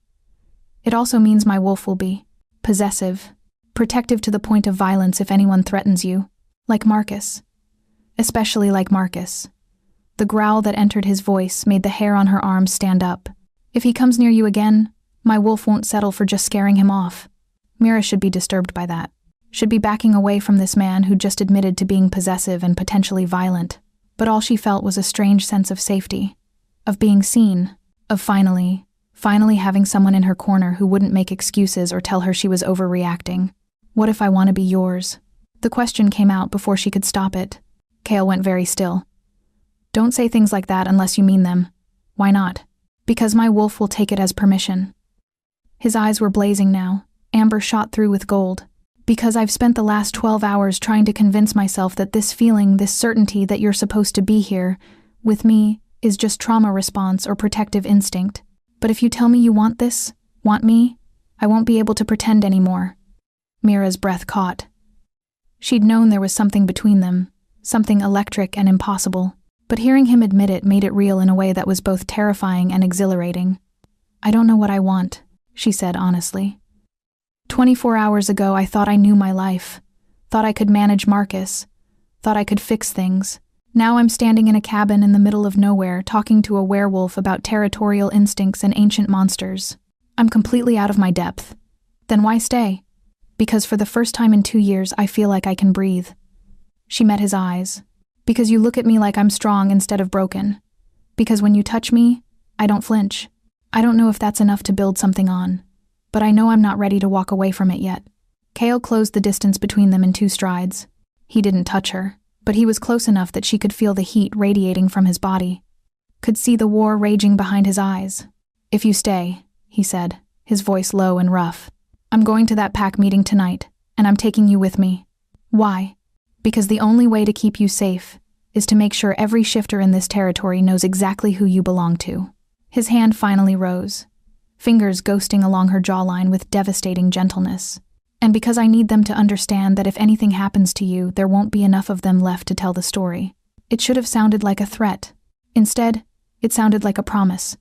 It also means my wolf will be possessive, protective to the point of violence if anyone threatens you, like Marcus. Especially like Marcus. The growl that entered his voice made the hair on her arms stand up. If he comes near you again, my wolf won't settle for just scaring him off. Mira should be disturbed by that. Should be backing away from this man who just admitted to being possessive and potentially violent. But all she felt was a strange sense of safety. Of being seen. Of finally having someone in her corner who wouldn't make excuses or tell her she was overreacting. What if I want to be yours? The question came out before she could stop it. Kale went very still. Don't say things like that unless you mean them. Why not? Because my wolf will take it as permission. His eyes were blazing now, amber shot through with gold. Because I've spent the last 12 hours trying to convince myself that this feeling, this certainty that you're supposed to be here, with me, is just trauma response or protective instinct. But if you tell me you want this, want me, I won't be able to pretend anymore. Mira's breath caught. She'd known there was something between them, something electric and impossible. But hearing him admit it made it real in a way that was both terrifying and exhilarating. I don't know what I want, she said honestly. 24 hours ago I thought I knew my life, thought I could manage Marcus, thought I could fix things. Now I'm standing in a cabin in the middle of nowhere talking to a werewolf about territorial instincts and ancient monsters. I'm completely out of my depth. Then why stay? Because for the first time in 2 years I feel like I can breathe. She met his eyes. Because you look at me like I'm strong instead of broken. Because when you touch me, I don't flinch. I don't know if that's enough to build something on, but I know I'm not ready to walk away from it yet. Kale closed the distance between them in 2 strides. He didn't touch her, but he was close enough that she could feel the heat radiating from his body. Could see the war raging behind his eyes. If you stay, he said, his voice low and rough. I'm going to that pack meeting tonight, and I'm taking you with me. Why? Because the only way to keep you safe is to make sure every shifter in this territory knows exactly who you belong to. His hand finally rose, fingers ghosting along her jawline with devastating gentleness. And because I need them to understand that if anything happens to you, there won't be enough of them left to tell the story. It should have sounded like a threat. Instead, it sounded like a promise.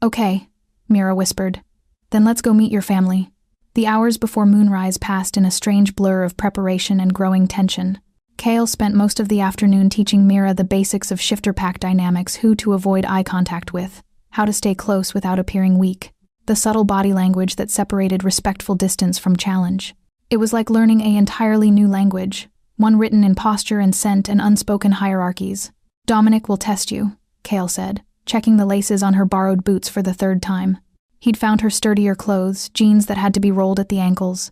Okay, Mira whispered. Then let's go meet your family. The hours before moonrise passed in a strange blur of preparation and growing tension. Kale spent most of the afternoon teaching Mira the basics of shifter pack dynamics, who to avoid eye contact with, how to stay close without appearing weak, the subtle body language that separated respectful distance from challenge. It was like learning an entirely new language, one written in posture and scent and unspoken hierarchies. Dominic will test you, Kale said, checking the laces on her borrowed boots for the 3rd time. He'd found her sturdier clothes, jeans that had to be rolled at the ankles,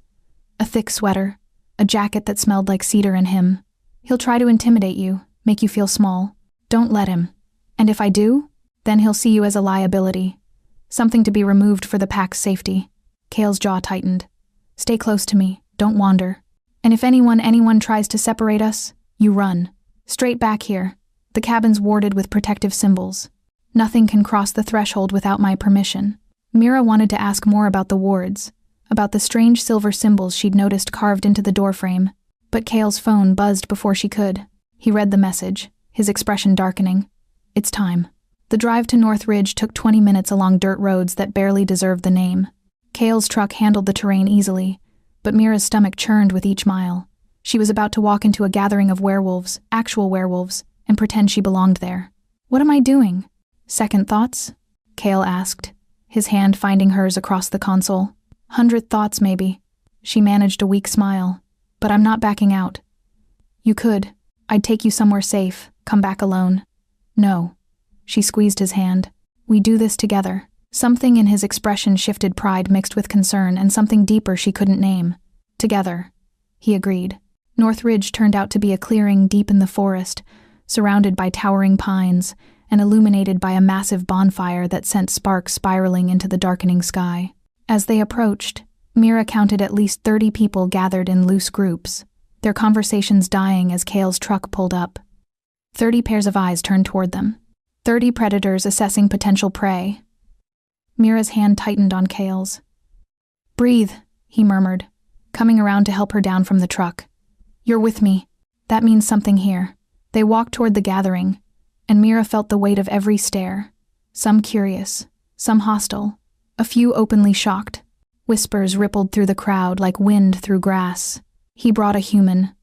a thick sweater, a jacket that smelled like cedar and him. He'll try to intimidate you, make you feel small. Don't let him. And if I do, then he'll see you as a liability, something to be removed for the pack's safety. Kale's jaw tightened. Stay close to me, don't wander. And if anyone tries to separate us, you run. Straight back here. The cabin's warded with protective symbols. Nothing can cross the threshold without my permission. Mira wanted to ask more about the wards, about the strange silver symbols she'd noticed carved into the doorframe, but Kale's phone buzzed before she could. He read the message, his expression darkening. It's time. The drive to North Ridge took 20 minutes along dirt roads that barely deserved the name. Kale's truck handled the terrain easily, but Mira's stomach churned with each mile. She was about to walk into a gathering of werewolves, actual werewolves, and pretend she belonged there. What am I doing? Second thoughts? Kale asked, his hand finding hers across the console. 100 thoughts, maybe. She managed a weak smile. But I'm not backing out. You could. I'd take you somewhere safe, come back alone. No. She squeezed his hand. We do this together. Something in his expression shifted pride mixed with concern and something deeper she couldn't name. Together. He agreed. North Ridge turned out to be a clearing deep in the forest, surrounded by towering pines and illuminated by a massive bonfire that sent sparks spiraling into the darkening sky. As they approached, Mira counted at least 30 people gathered in loose groups, their conversations dying as Kale's truck pulled up. 30 pairs of eyes turned toward them. 30 predators assessing potential prey. Mira's hand tightened on Kale's. Breathe, he murmured, coming around to help her down from the truck. You're with me. That means something here. They walked toward the gathering, and Mira felt the weight of every stare, some curious, some hostile, a few openly shocked. Whispers rippled through the crowd like wind through grass. He brought a human.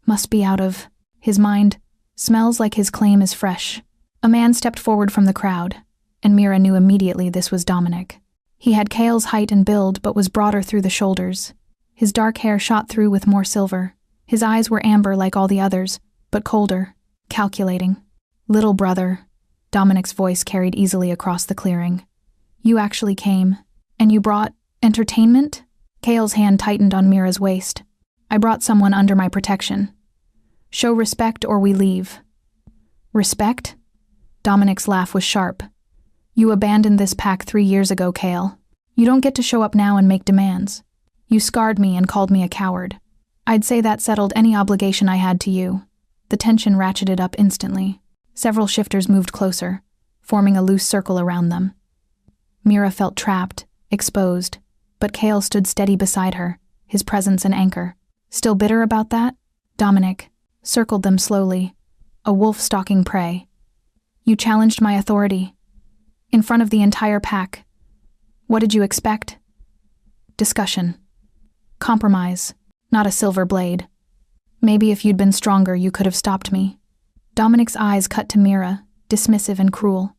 Must be out of his mind. Smells like his claim is fresh. A man stepped forward from the crowd, and Mira knew immediately this was Dominic. He had Kale's height and build but was broader through the shoulders. His dark hair shot through with more silver. His eyes were amber like all the others, but colder, calculating. Little brother, Dominic's voice carried easily across the clearing. You actually came, and you brought entertainment? Kale's hand tightened on Mira's waist. I brought someone under my protection. Show respect or we leave. Respect? Dominic's laugh was sharp. You abandoned this pack 3 years ago, Kale. You don't get to show up now and make demands. You scarred me and called me a coward. I'd say that settled any obligation I had to you. The tension ratcheted up instantly. Several shifters moved closer, forming a loose circle around them. Mira felt trapped, exposed, but Kale stood steady beside her, his presence an anchor. Still bitter about that? Dominic circled them slowly, a wolf stalking prey. You challenged my authority. In front of the entire pack. What did you expect? Discussion. Compromise, not a silver blade. Maybe if you'd been stronger, you could have stopped me. Dominic's eyes cut to Mira, dismissive and cruel.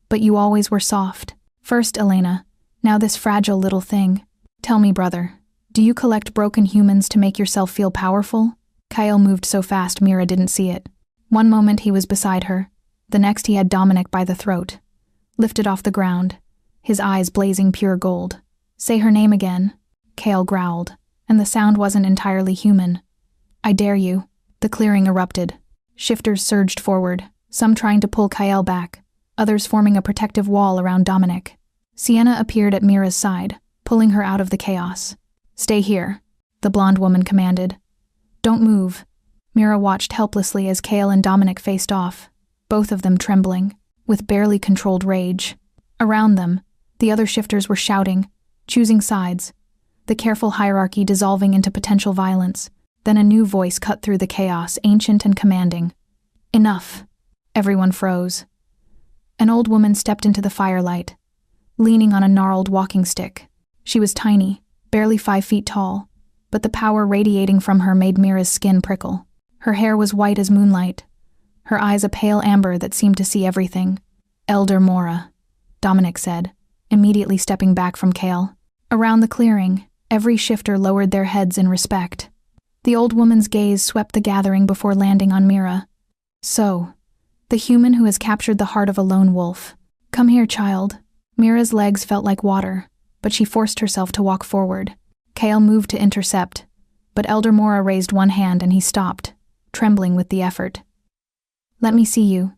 But you always were soft. First Elena, now this fragile little thing. Tell me, brother, do you collect broken humans to make yourself feel powerful? Kyle moved so fast Mira didn't see it. One moment he was beside her, the next he had Dominic by the throat. Lifted off the ground, his eyes blazing pure gold. Say her name again, Kale growled, and the sound wasn't entirely human. I dare you. The clearing erupted. Shifters surged forward, some trying to pull Kyle back, others forming a protective wall around Dominic. Sienna appeared at Mira's side, pulling her out of the chaos. Stay here, the blonde woman commanded. Don't move. Mira watched helplessly as Kale and Dominic faced off, both of them trembling, with barely controlled rage. Around them, the other shifters were shouting, choosing sides, the careful hierarchy dissolving into potential violence. Then a new voice cut through the chaos, ancient and commanding. Enough. Everyone froze. An old woman stepped into the firelight, leaning on a gnarled walking stick. She was tiny, barely 5 feet tall, but the power radiating from her made Mira's skin prickle. Her hair was white as moonlight, her eyes a pale amber that seemed to see everything. Elder Mora, Dominic said, immediately stepping back from Kale. Around the clearing, every shifter lowered their heads in respect. The old woman's gaze swept the gathering before landing on Mira. So, the human who has captured the heart of a lone wolf. Come here, child. Mira's legs felt like water, but she forced herself to walk forward. Kale moved to intercept, but Elder Mora raised one hand and he stopped, trembling with the effort. Let me see you.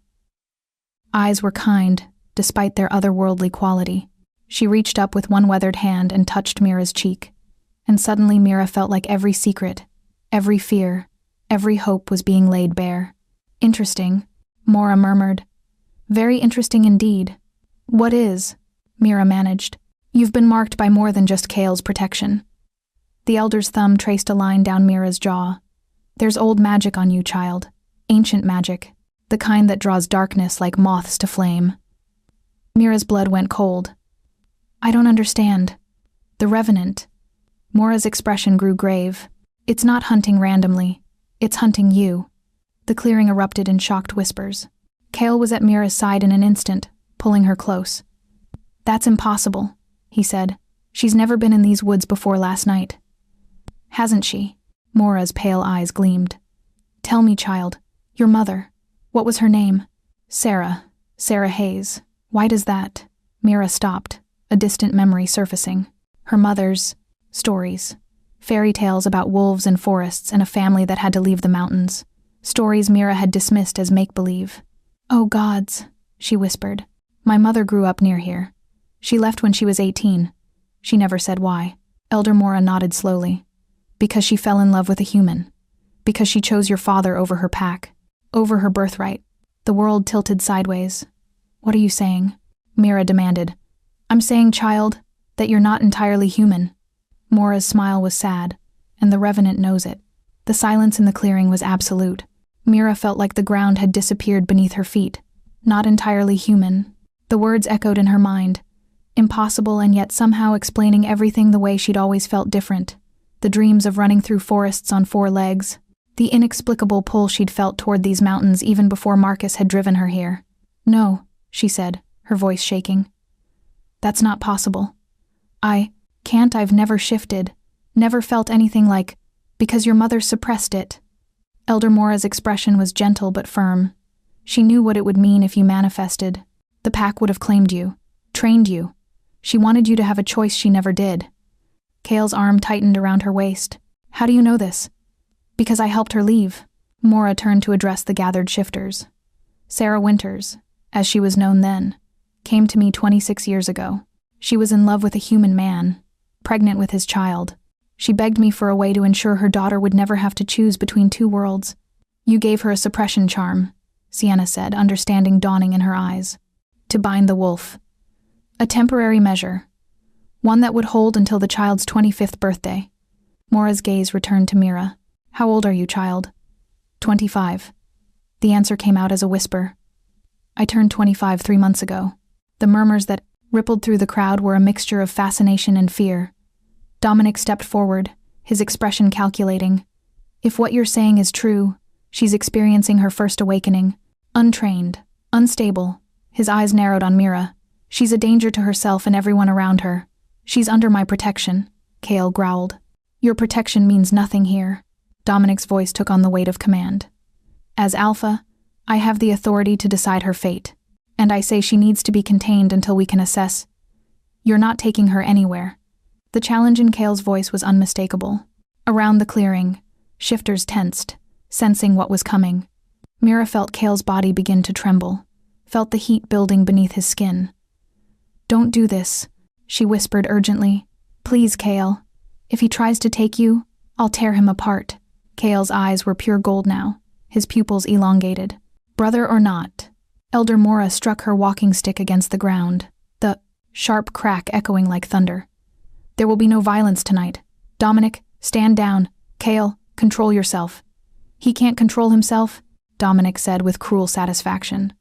Eyes were kind, despite their otherworldly quality. She reached up with one weathered hand and touched Mira's cheek. And suddenly Mira felt like every secret, every fear, every hope was being laid bare. Interesting, Mora murmured. Very interesting indeed. What is? Mira managed. You've been marked by more than just Kale's protection. The elder's thumb traced a line down Mira's jaw. There's old magic on you, child. Ancient magic. The kind that draws darkness like moths to flame. Mira's blood went cold. I don't understand. The Revenant. Mora's expression grew grave. It's not hunting randomly. It's hunting you. The clearing erupted in shocked whispers. Kale was at Mira's side in an instant, pulling her close. That's impossible, he said. She's never been in these woods before last night. Hasn't she? Mora's pale eyes gleamed. Tell me, child. Your mother. What was her name? Sarah. Sarah Hayes. Why does that? Mira stopped, a distant memory surfacing. Her mother's stories. Fairy tales about wolves and forests and a family that had to leave the mountains. Stories Mira had dismissed as make-believe. Oh gods, she whispered. My mother grew up near here. She left when she was 18. She never said why. Elder Mora nodded slowly. Because she fell in love with a human. Because she chose your father over her pack. Over her birthright. The world tilted sideways. What are you saying? Mira demanded. I'm saying, child, that you're not entirely human. Mora's smile was sad, and the Revenant knows it. The silence in the clearing was absolute. Mira felt like the ground had disappeared beneath her feet. Not entirely human. The words echoed in her mind. Impossible and yet somehow explaining everything the way she'd always felt different. The dreams of running through forests on 4 legs. The inexplicable pull she'd felt toward these mountains even before Marcus had driven her here. No, she said, her voice shaking. That's not possible. I've never shifted. Never felt anything like, because your mother suppressed it. Elder Mora's expression was gentle but firm. She knew what it would mean if you manifested. The pack would have claimed you, trained you. She wanted you to have a choice she never did. Kale's arm tightened around her waist. How do you know this? Because I helped her leave. Mora turned to address the gathered shifters. Sarah Winters, as she was known then, came to me 26 years ago. She was in love with a human man, pregnant with his child. She begged me for a way to ensure her daughter would never have to choose between 2 worlds. You gave her a suppression charm, Sienna said, understanding dawning in her eyes. To bind the wolf. A temporary measure. One that would hold until the child's 25th birthday. Mora's gaze returned to Mira. How old are you, child? 25. The answer came out as a whisper. I turned 25 3 months ago. The murmurs that rippled through the crowd were a mixture of fascination and fear. Dominic stepped forward, his expression calculating. If what you're saying is true, she's experiencing her first awakening. Untrained, unstable. His eyes narrowed on Mira. She's a danger to herself and everyone around her. She's under my protection, Kale growled. Your protection means nothing here. Dominic's voice took on the weight of command. As Alpha, I have the authority to decide her fate, and I say she needs to be contained until we can assess. You're not taking her anywhere. The challenge in Kale's voice was unmistakable. Around the clearing, shifters tensed, sensing what was coming. Mira felt Kale's body begin to tremble, felt the heat building beneath his skin. Don't do this, she whispered urgently. Please, Kale. If he tries to take you, I'll tear him apart. Kale's eyes were pure gold now, his pupils elongated. Brother or not, Elder Mora struck her walking stick against the ground, the sharp crack echoing like thunder. There will be no violence tonight. Dominic, stand down. Kale, control yourself. He can't control himself, Dominic said with cruel satisfaction.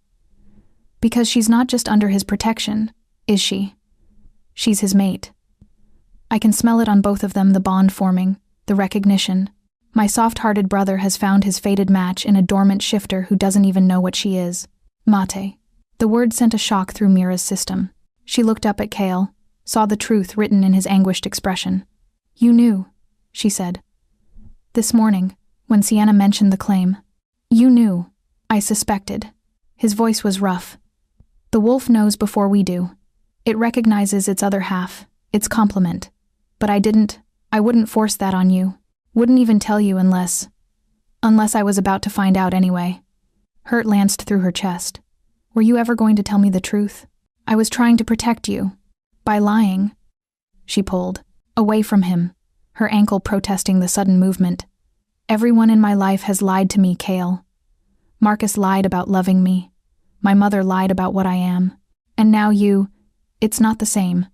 Because she's not just under his protection, is she? She's his mate. I can smell it on both of them, the bond forming, the recognition. My soft-hearted brother has found his fated match in a dormant shifter who doesn't even know what she is. Mate. The word sent a shock through Mira's system. She looked up at Kale, saw the truth written in his anguished expression. You knew, she said. This morning, when Sienna mentioned the claim. You knew. I suspected. His voice was rough. The wolf knows before we do. It recognizes its other half, its complement. But I wouldn't force that on you. Wouldn't even tell you unless I was about to find out anyway. Hurt lanced through her chest. Were you ever going to tell me the truth? I was trying to protect you. By lying. She pulled away from him, her ankle protesting the sudden movement. Everyone in my life has lied to me, Cale. Marcus lied about loving me. My mother lied about what I am. And now you. It's not the same.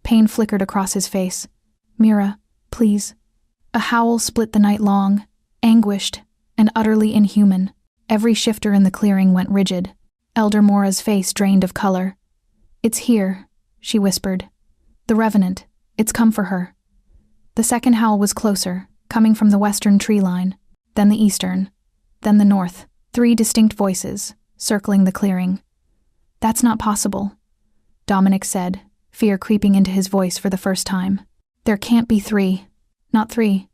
Pain flickered across his face. Mira, please. A howl split the night long, anguished and utterly inhuman. Every shifter in the clearing went rigid. Elder Mora's face drained of color. It's here, she whispered. The Revenant. It's come for her. The second howl was closer, coming from the western tree line, then the eastern, then the north. 3 distinct voices, circling the clearing. That's not possible, Dominic said, fear creeping into his voice for the first time. There can't be 3. Not 3.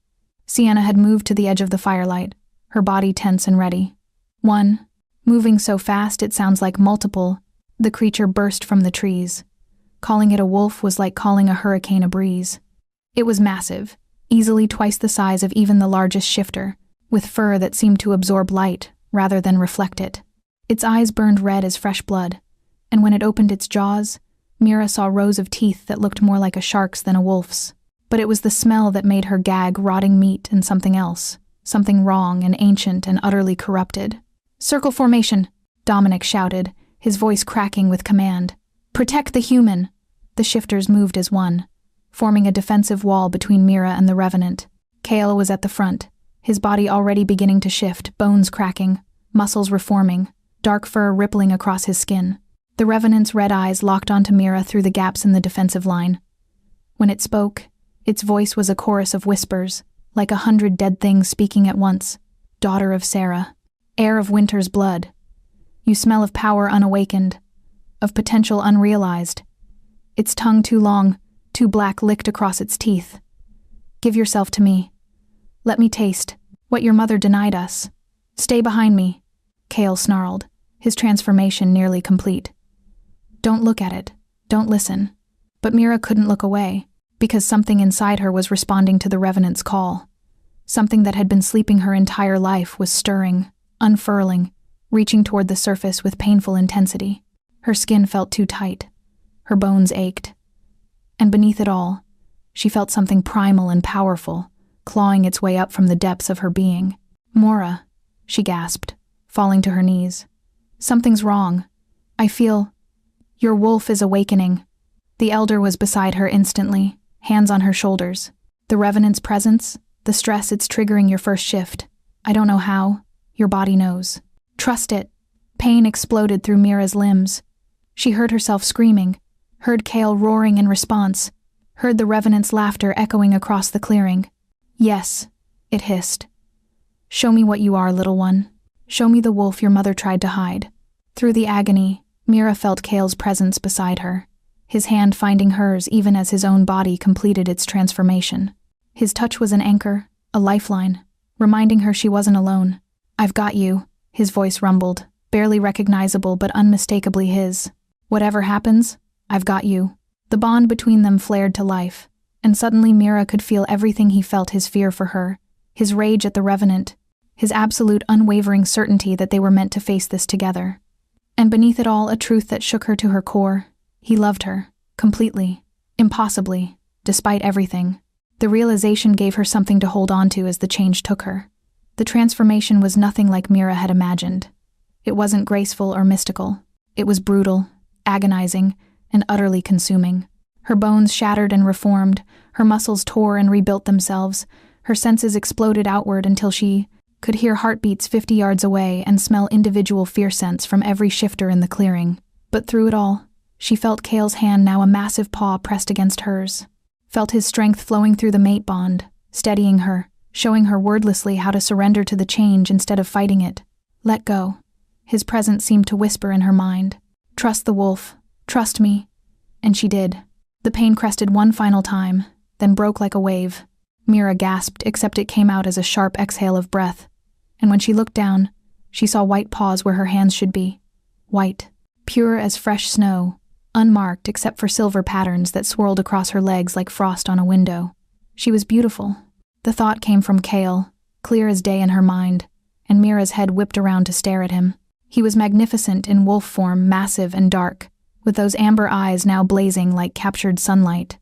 Sienna had moved to the edge of the firelight, her body tense and ready. 1. Moving so fast it sounds like multiple. The creature burst from the trees. Calling it a wolf was like calling a hurricane a breeze. It was massive, easily twice the size of even the largest shifter, with fur that seemed to absorb light rather than reflect it. Its eyes burned red as fresh blood, and when it opened its jaws, Mira saw rows of teeth that looked more like a shark's than a wolf's. But it was the smell that made her gag rotting meat and something else, something wrong and ancient and utterly corrupted. Circle formation, Dominic shouted, his voice cracking with command. Protect the human. The shifters moved as one, forming a defensive wall between Mira and the Revenant. Cale was at the front, his body already beginning to shift, bones cracking, muscles reforming, dark fur rippling across his skin. The Revenant's red eyes locked onto Mira through the gaps in the defensive line. When it spoke, its voice was a chorus of whispers, like 100 dead things speaking at once. Daughter of Sarah, heir of winter's blood. You smell of power unawakened, of potential unrealized. Its tongue too long, too black licked across its teeth. Give yourself to me. Let me taste what your mother denied us. Stay behind me, Cale snarled, his transformation nearly complete. Don't look at it. Don't listen. But Mira couldn't look away, because something inside her was responding to the Revenant's call. Something that had been sleeping her entire life was stirring, unfurling, reaching toward the surface with painful intensity. Her skin felt too tight. Her bones ached. And beneath it all, she felt something primal and powerful, clawing its way up from the depths of her being. Mora, she gasped, falling to her knees. Something's wrong. I feel... Your wolf is awakening. The elder was beside her instantly, hands on her shoulders. The Revenant's presence, the stress it's triggering your first shift. I don't know how. Your body knows. Trust it. Pain exploded through Mira's limbs. She heard herself screaming, heard Cale roaring in response, heard the Revenant's laughter echoing across the clearing. Yes, it hissed. Show me what you are, little one. Show me the wolf your mother tried to hide. Through the agony, Mira felt Cale's presence beside her, his hand finding hers even as his own body completed its transformation. His touch was an anchor, a lifeline, reminding her she wasn't alone. I've got you, his voice rumbled, barely recognizable but unmistakably his. Whatever happens, I've got you. The bond between them flared to life, and suddenly Mira could feel everything he felt, his fear for her, his rage at the Revenant, his absolute unwavering certainty that they were meant to face this together. And beneath it all, a truth that shook her to her core. He loved her, completely, impossibly, despite everything. The realization gave her something to hold on to as the change took her. The transformation was nothing like Mira had imagined. It wasn't graceful or mystical. It was brutal, agonizing, and utterly consuming. Her bones shattered and reformed, her muscles tore and rebuilt themselves, her senses exploded outward until she could hear heartbeats 50 yards away and smell individual fear scents from every shifter in the clearing. But through it all, she felt Cale's hand, now a massive paw pressed against hers. Felt his strength flowing through the mate bond, steadying her, showing her wordlessly how to surrender to the change instead of fighting it. Let go. His presence seemed to whisper in her mind. Trust the wolf. Trust me. And she did. The pain crested one final time, then broke like a wave. Mira gasped, except it came out as a sharp exhale of breath. And when she looked down, she saw white paws where her hands should be. White, pure as fresh snow, unmarked except for silver patterns that swirled across her legs like frost on a window. She was beautiful. The thought came from Cale, clear as day in her mind, and Mira's head whipped around to stare at him. He was magnificent in wolf form, massive and dark, with those amber eyes now blazing like captured sunlight.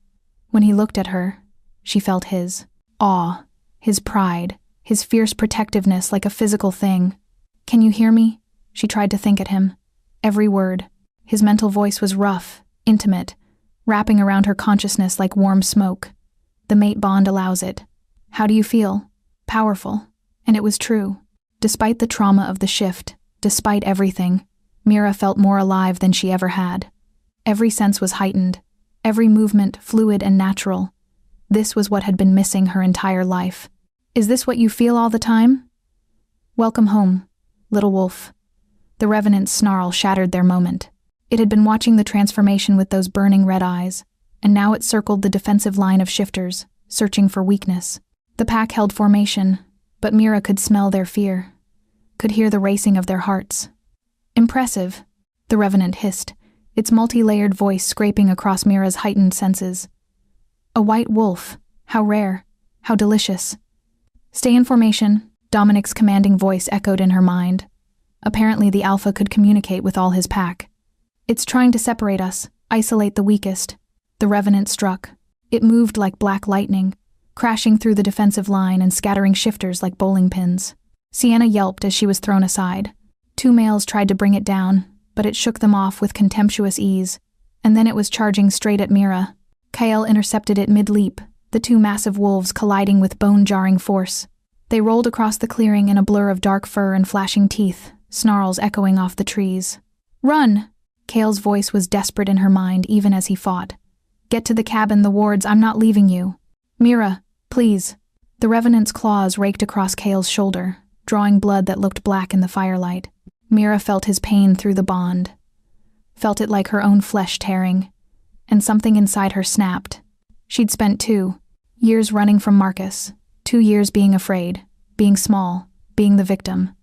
When he looked at her, she felt his awe, his pride, his fierce protectiveness like a physical thing. "Can you hear me?" She tried to think at him. Every word. His mental voice was rough, intimate, wrapping around her consciousness like warm smoke. The mate bond allows it. "How do you feel?" Powerful. And it was true. Despite the trauma of the shift, despite everything, Mira felt more alive than she ever had. Every sense was heightened, every movement fluid and natural. This was what had been missing her entire life. "Is this what you feel all the time?" "Welcome home, little wolf." The Revenant's snarl shattered their moment. It had been watching the transformation with those burning red eyes, and now it circled the defensive line of shifters, searching for weakness. The pack held formation, but Mira could smell their fear, could hear the racing of their hearts. "Impressive," the Revenant hissed, its multi-layered voice scraping across Mira's heightened senses. "A white wolf. How rare. How delicious." "Stay in formation," Dominic's commanding voice echoed in her mind. Apparently the Alpha could communicate with all his pack. "It's trying to separate us, isolate the weakest." The Revenant struck. It moved like black lightning, crashing through the defensive line and scattering shifters like bowling pins. Sienna yelped as she was thrown aside. Two males tried to bring it down, but it shook them off with contemptuous ease, and then it was charging straight at Mira. Kael intercepted it mid-leap, the two massive wolves colliding with bone-jarring force. They rolled across the clearing in a blur of dark fur and flashing teeth, snarls echoing off the trees. "Run!" Kael's voice was desperate in her mind even as he fought. "Get to the cabin, the wards, I'm not leaving you." "Mira, please." The Revenant's claws raked across Kael's shoulder, drawing blood that looked black in the firelight. Mira felt his pain through the bond, felt it like her own flesh tearing, and something inside her snapped. She'd spent 2 years running from Marcus, 2 years being afraid, being small, being the victim.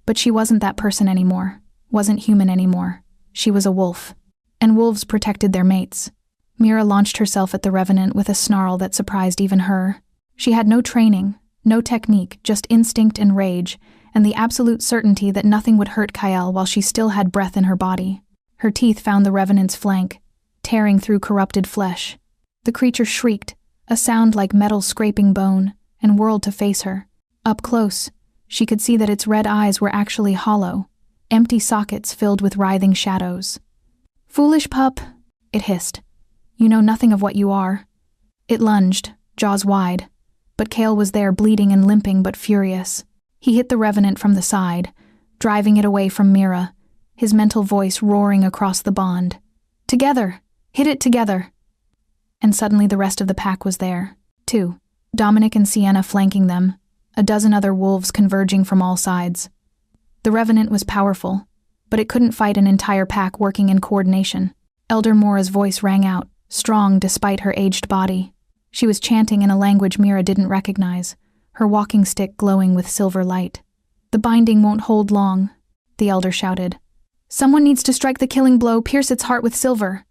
But she wasn't that person anymore, wasn't human anymore. She was a wolf, and wolves protected their mates. Mira launched herself at the Revenant with a snarl that surprised even her. She had no training, no technique, just instinct and rage, and the absolute certainty that nothing would hurt Kael while she still had breath in her body. Her teeth found the Revenant's flank, tearing through corrupted flesh. The creature shrieked, a sound like metal scraping bone, and whirled to face her. Up close, she could see that its red eyes were actually hollow, empty sockets filled with writhing shadows. "Foolish pup," it hissed. "You know nothing of what you are." It lunged, jaws wide, but Kael was there bleeding and limping but furious. He hit the Revenant from the side, driving it away from Mira, his mental voice roaring across the bond. "Together! Hit it together!" And suddenly the rest of the pack was there, too. Dominic and Sienna flanking them, a dozen other wolves converging from all sides. The Revenant was powerful, but it couldn't fight an entire pack working in coordination. Elder Mora's voice rang out, strong despite her aged body. She was chanting in a language Mira didn't recognize, her walking stick glowing with silver light. "The binding won't hold long," the elder shouted. "Someone needs to strike the killing blow, pierce its heart with silver."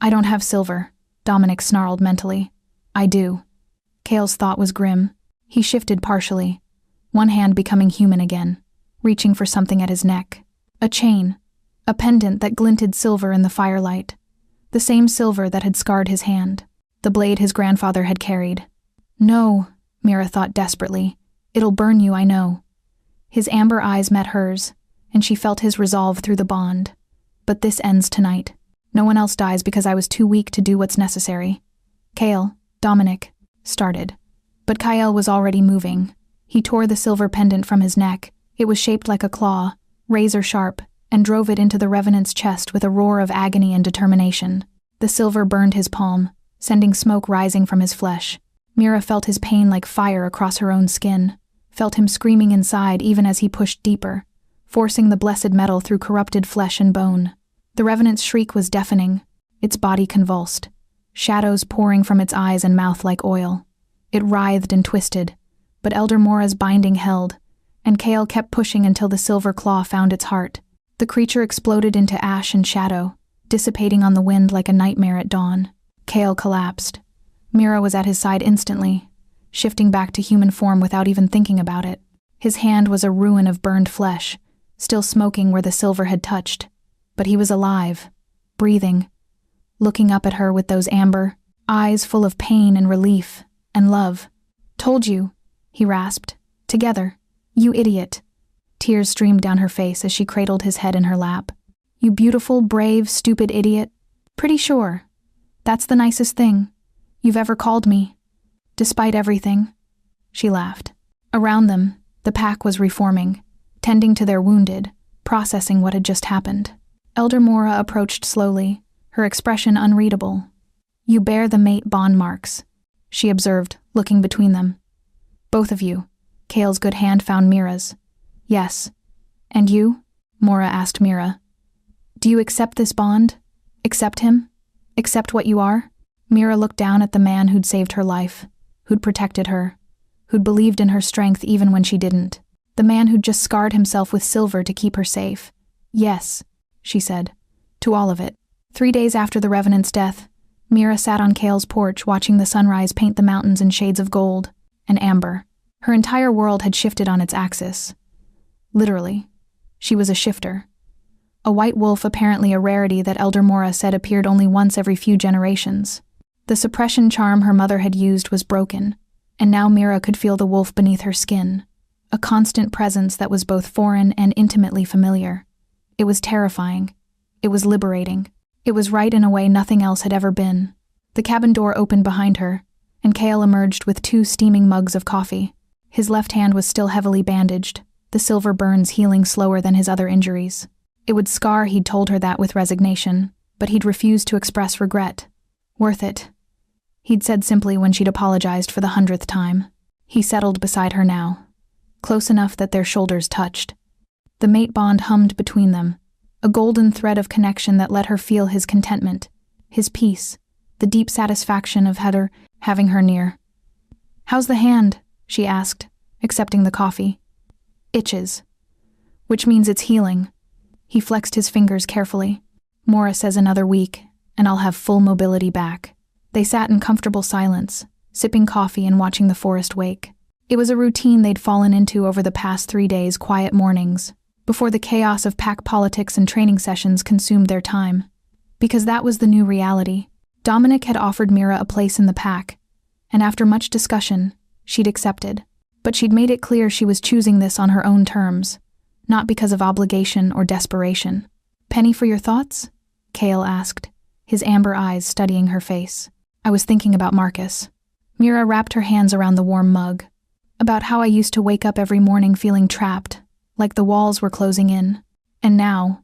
"I don't have silver," Dominic snarled mentally. "I do." Kael's thought was grim. He shifted partially, one hand becoming human again, reaching for something at his neck. A chain, a pendant that glinted silver in the firelight. The same silver that had scarred his hand, the blade his grandfather had carried. "No," Mira thought desperately. "It'll burn you, I know." His amber eyes met hers, and she felt his resolve through the bond. "But this ends tonight. No one else dies because I was too weak to do what's necessary." Kael, Dominic, started. But Kael was already moving. He tore the silver pendant from his neck. It was shaped like a claw, razor sharp, and drove it into the Revenant's chest with a roar of agony and determination. The silver burned his palm, sending smoke rising from his flesh. Mira felt his pain like fire across her own skin, felt him screaming inside even as he pushed deeper, forcing the blessed metal through corrupted flesh and bone. The Revenant's shriek was deafening, its body convulsed, shadows pouring from its eyes and mouth like oil. It writhed and twisted, but Elder Mora's binding held, and Kael kept pushing until the silver claw found its heart. The creature exploded into ash and shadow, dissipating on the wind like a nightmare at dawn. Kael collapsed. Mira was at his side instantly, shifting back to human form without even thinking about it. His hand was a ruin of burned flesh, still smoking where the silver had touched. But he was alive. breathing, looking up at her with those amber eyes full of pain and relief and love. "Told you," he rasped. "Together. You idiot." Tears streamed down her face as she cradled his head in her lap. "You beautiful, brave, stupid idiot. Pretty sure. That's the nicest thing you've ever called me. Despite everything." She laughed. Around them, the pack was reforming, tending to their wounded, processing what had just happened. Elder Mora approached slowly, her expression unreadable. "You bear the mate bond marks," she observed, looking between them. "Both of you." Kale's good hand found Mira's. "Yes. And you?" Mora asked Mira. "Do you accept this bond? Accept him? Accept what you are?" Mira looked down at the man who'd saved her life, who'd protected her, who'd believed in her strength even when she didn't. The man who'd just scarred himself with silver to keep her safe. "Yes," she said, "to all of it." 3 days after the Revenant's death, Mira sat on Kale's porch watching the sunrise paint the mountains in shades of gold and amber. Her entire world had shifted on its axis. Literally, she was a shifter. A white wolf, apparently a rarity that Elder Mora said appeared only once every few generations. The suppression charm her mother had used was broken, and now Mira could feel the wolf beneath her skin, a constant presence that was both foreign and intimately familiar. It was terrifying. It was liberating. It was right in a way nothing else had ever been. The cabin door opened behind her, and Kale emerged with 2 steaming mugs of coffee. His left hand was still heavily bandaged, the silver burns healing slower than his other injuries. It would scar, he'd told her that with resignation, but he'd refused to express regret. "Worth it," he'd said simply when she'd apologized for the 100th time. He settled beside her now, close enough that their shoulders touched. The mate bond hummed between them, a golden thread of connection that let her feel his contentment, his peace, the deep satisfaction of having her near. "How's the hand?" she asked, accepting the coffee. "Itches. Which means it's healing." He flexed his fingers carefully. "Mora says another week, and I'll have full mobility back." They sat in comfortable silence, sipping coffee and watching the forest wake. It was a routine they'd fallen into over the past 3 days, quiet mornings, before the chaos of pack politics and training sessions consumed their time. Because that was the new reality. Dominic had offered Mira a place in the pack, and after much discussion, she'd accepted. But she'd made it clear she was choosing this on her own terms, not because of obligation or desperation. "Penny for your thoughts?" Kale asked, his amber eyes studying her face. "I was thinking about Marcus." Mira wrapped her hands around the warm mug. "About how I used to wake up every morning feeling trapped, like the walls were closing in. And now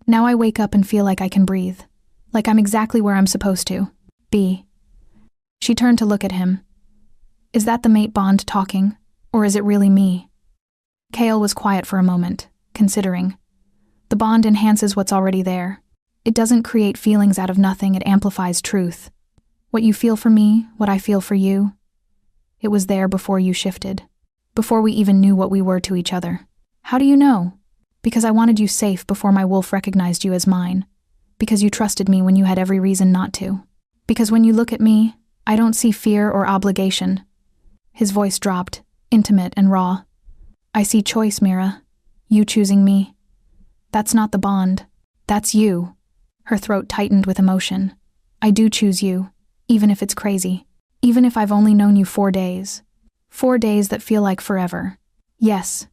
I wake up and feel like I can breathe, like I'm exactly where I'm supposed to be." She turned to look at him. "Is that the mate bond talking, or is it really me?" Kale was quiet for a moment, considering. The bond enhances what's already there. It doesn't create feelings out of nothing, it amplifies truth. What you feel for me, what I feel for you, it was there before you shifted, before we even knew what we were to each other. "How do you know?" "Because I wanted you safe before my wolf recognized you as mine. Because you trusted me when you had every reason not to. Because when you look at me, I don't see fear or obligation." His voice dropped, intimate and raw. "I see choice, Mira. You choosing me. That's not the bond. That's you." Her throat tightened with emotion. "I do choose you, even if it's crazy. Even if I've only known you 4 days. 4 days that feel like forever. Yes."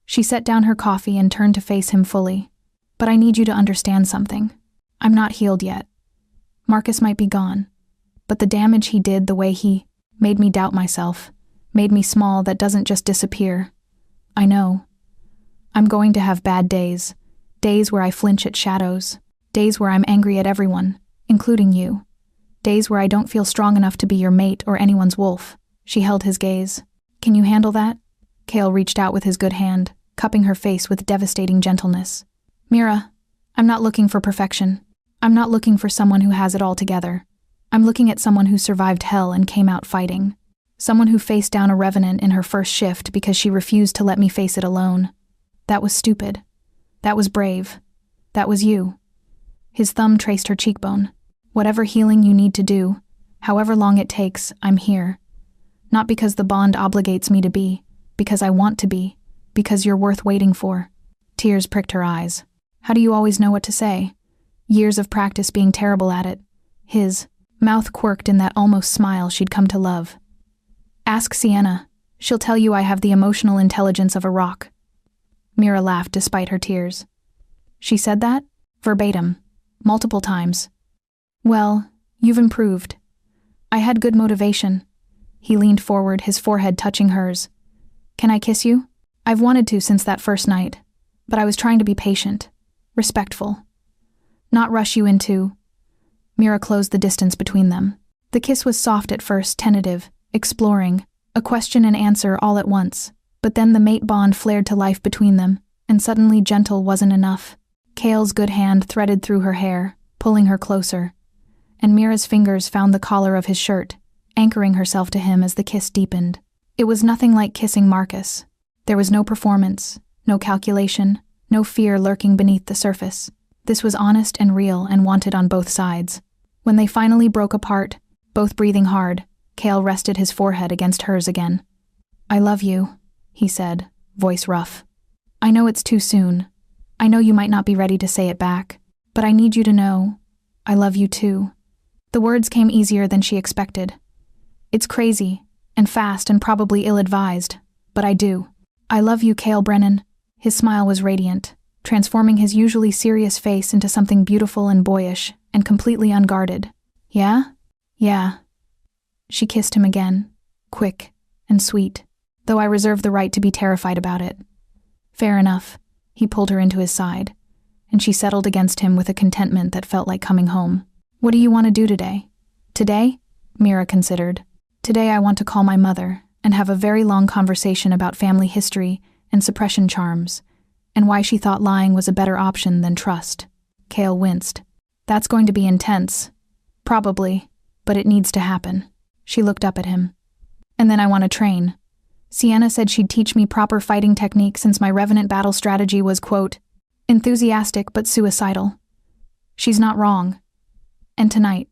She set down her coffee and turned to face him fully. "But I need you to understand something. I'm not healed yet. Marcus might be gone, but the damage he did, the way he made me doubt myself, made me small, that doesn't just disappear. I know. I'm going to have bad days, days where I flinch at shadows, days where I'm angry at everyone, including you, days where I don't feel strong enough to be your mate or anyone's wolf." She held his gaze. "Can you handle that?" Kale reached out with his good hand, cupping her face with devastating gentleness. "Mira, I'm not looking for perfection. I'm not looking for someone who has it all together. I'm looking at someone who survived hell and came out fighting. Someone who faced down a revenant in her first shift because she refused to let me face it alone. That was stupid. That was brave. That was you." His thumb traced her cheekbone. "Whatever healing you need to do, however long it takes, I'm here. Not because the bond obligates me to be, because I want to be, because you're worth waiting for." Tears pricked her eyes. "How do you always know what to say?" Years of practice being terrible at it. His mouth quirked in that almost smile she'd come to love. Ask Sienna. She'll tell you I have the emotional intelligence of a rock. Mira laughed despite her tears. She said that? Verbatim. Multiple times. Well, you've improved. I had good motivation. He leaned forward, his forehead touching hers. Can I kiss you? I've wanted to since that first night, but I was trying to be patient, respectful. Not rush you into. Mira closed the distance between them. The kiss was soft at first, tentative, exploring, a question and answer all at once. But then the mate bond flared to life between them, and suddenly gentle wasn't enough. Cale's good hand threaded through her hair, pulling her closer, and Mira's fingers found the collar of his shirt, anchoring herself to him as the kiss deepened. It was nothing like kissing Marcus. There was no performance, no calculation, no fear lurking beneath the surface. This was honest and real and wanted on both sides. When they finally broke apart, both breathing hard, Cale rested his forehead against hers again. I love you, he said, voice rough. I know it's too soon. I know you might not be ready to say it back, but I need you to know, I love you too. The words came easier than she expected. It's crazy, and fast and probably ill-advised, but I do. I love you, Cale Brennan. His smile was radiant, transforming his usually serious face into something beautiful and boyish, and completely unguarded. Yeah? Yeah. She kissed him again, quick and sweet, though I reserve the right to be terrified about it. Fair enough. He pulled her into his side, and she settled against him with a contentment that felt like coming home. What do you want to do today? Today? Mira considered. Today I want to call my mother and have a very long conversation about family history and suppression charms, and why she thought lying was a better option than trust. Cale winced. That's going to be intense. Probably, but it needs to happen. She looked up at him. And then I want to train. Sienna said she'd teach me proper fighting technique since my revenant battle strategy was, quote, enthusiastic but suicidal. She's not wrong. And tonight.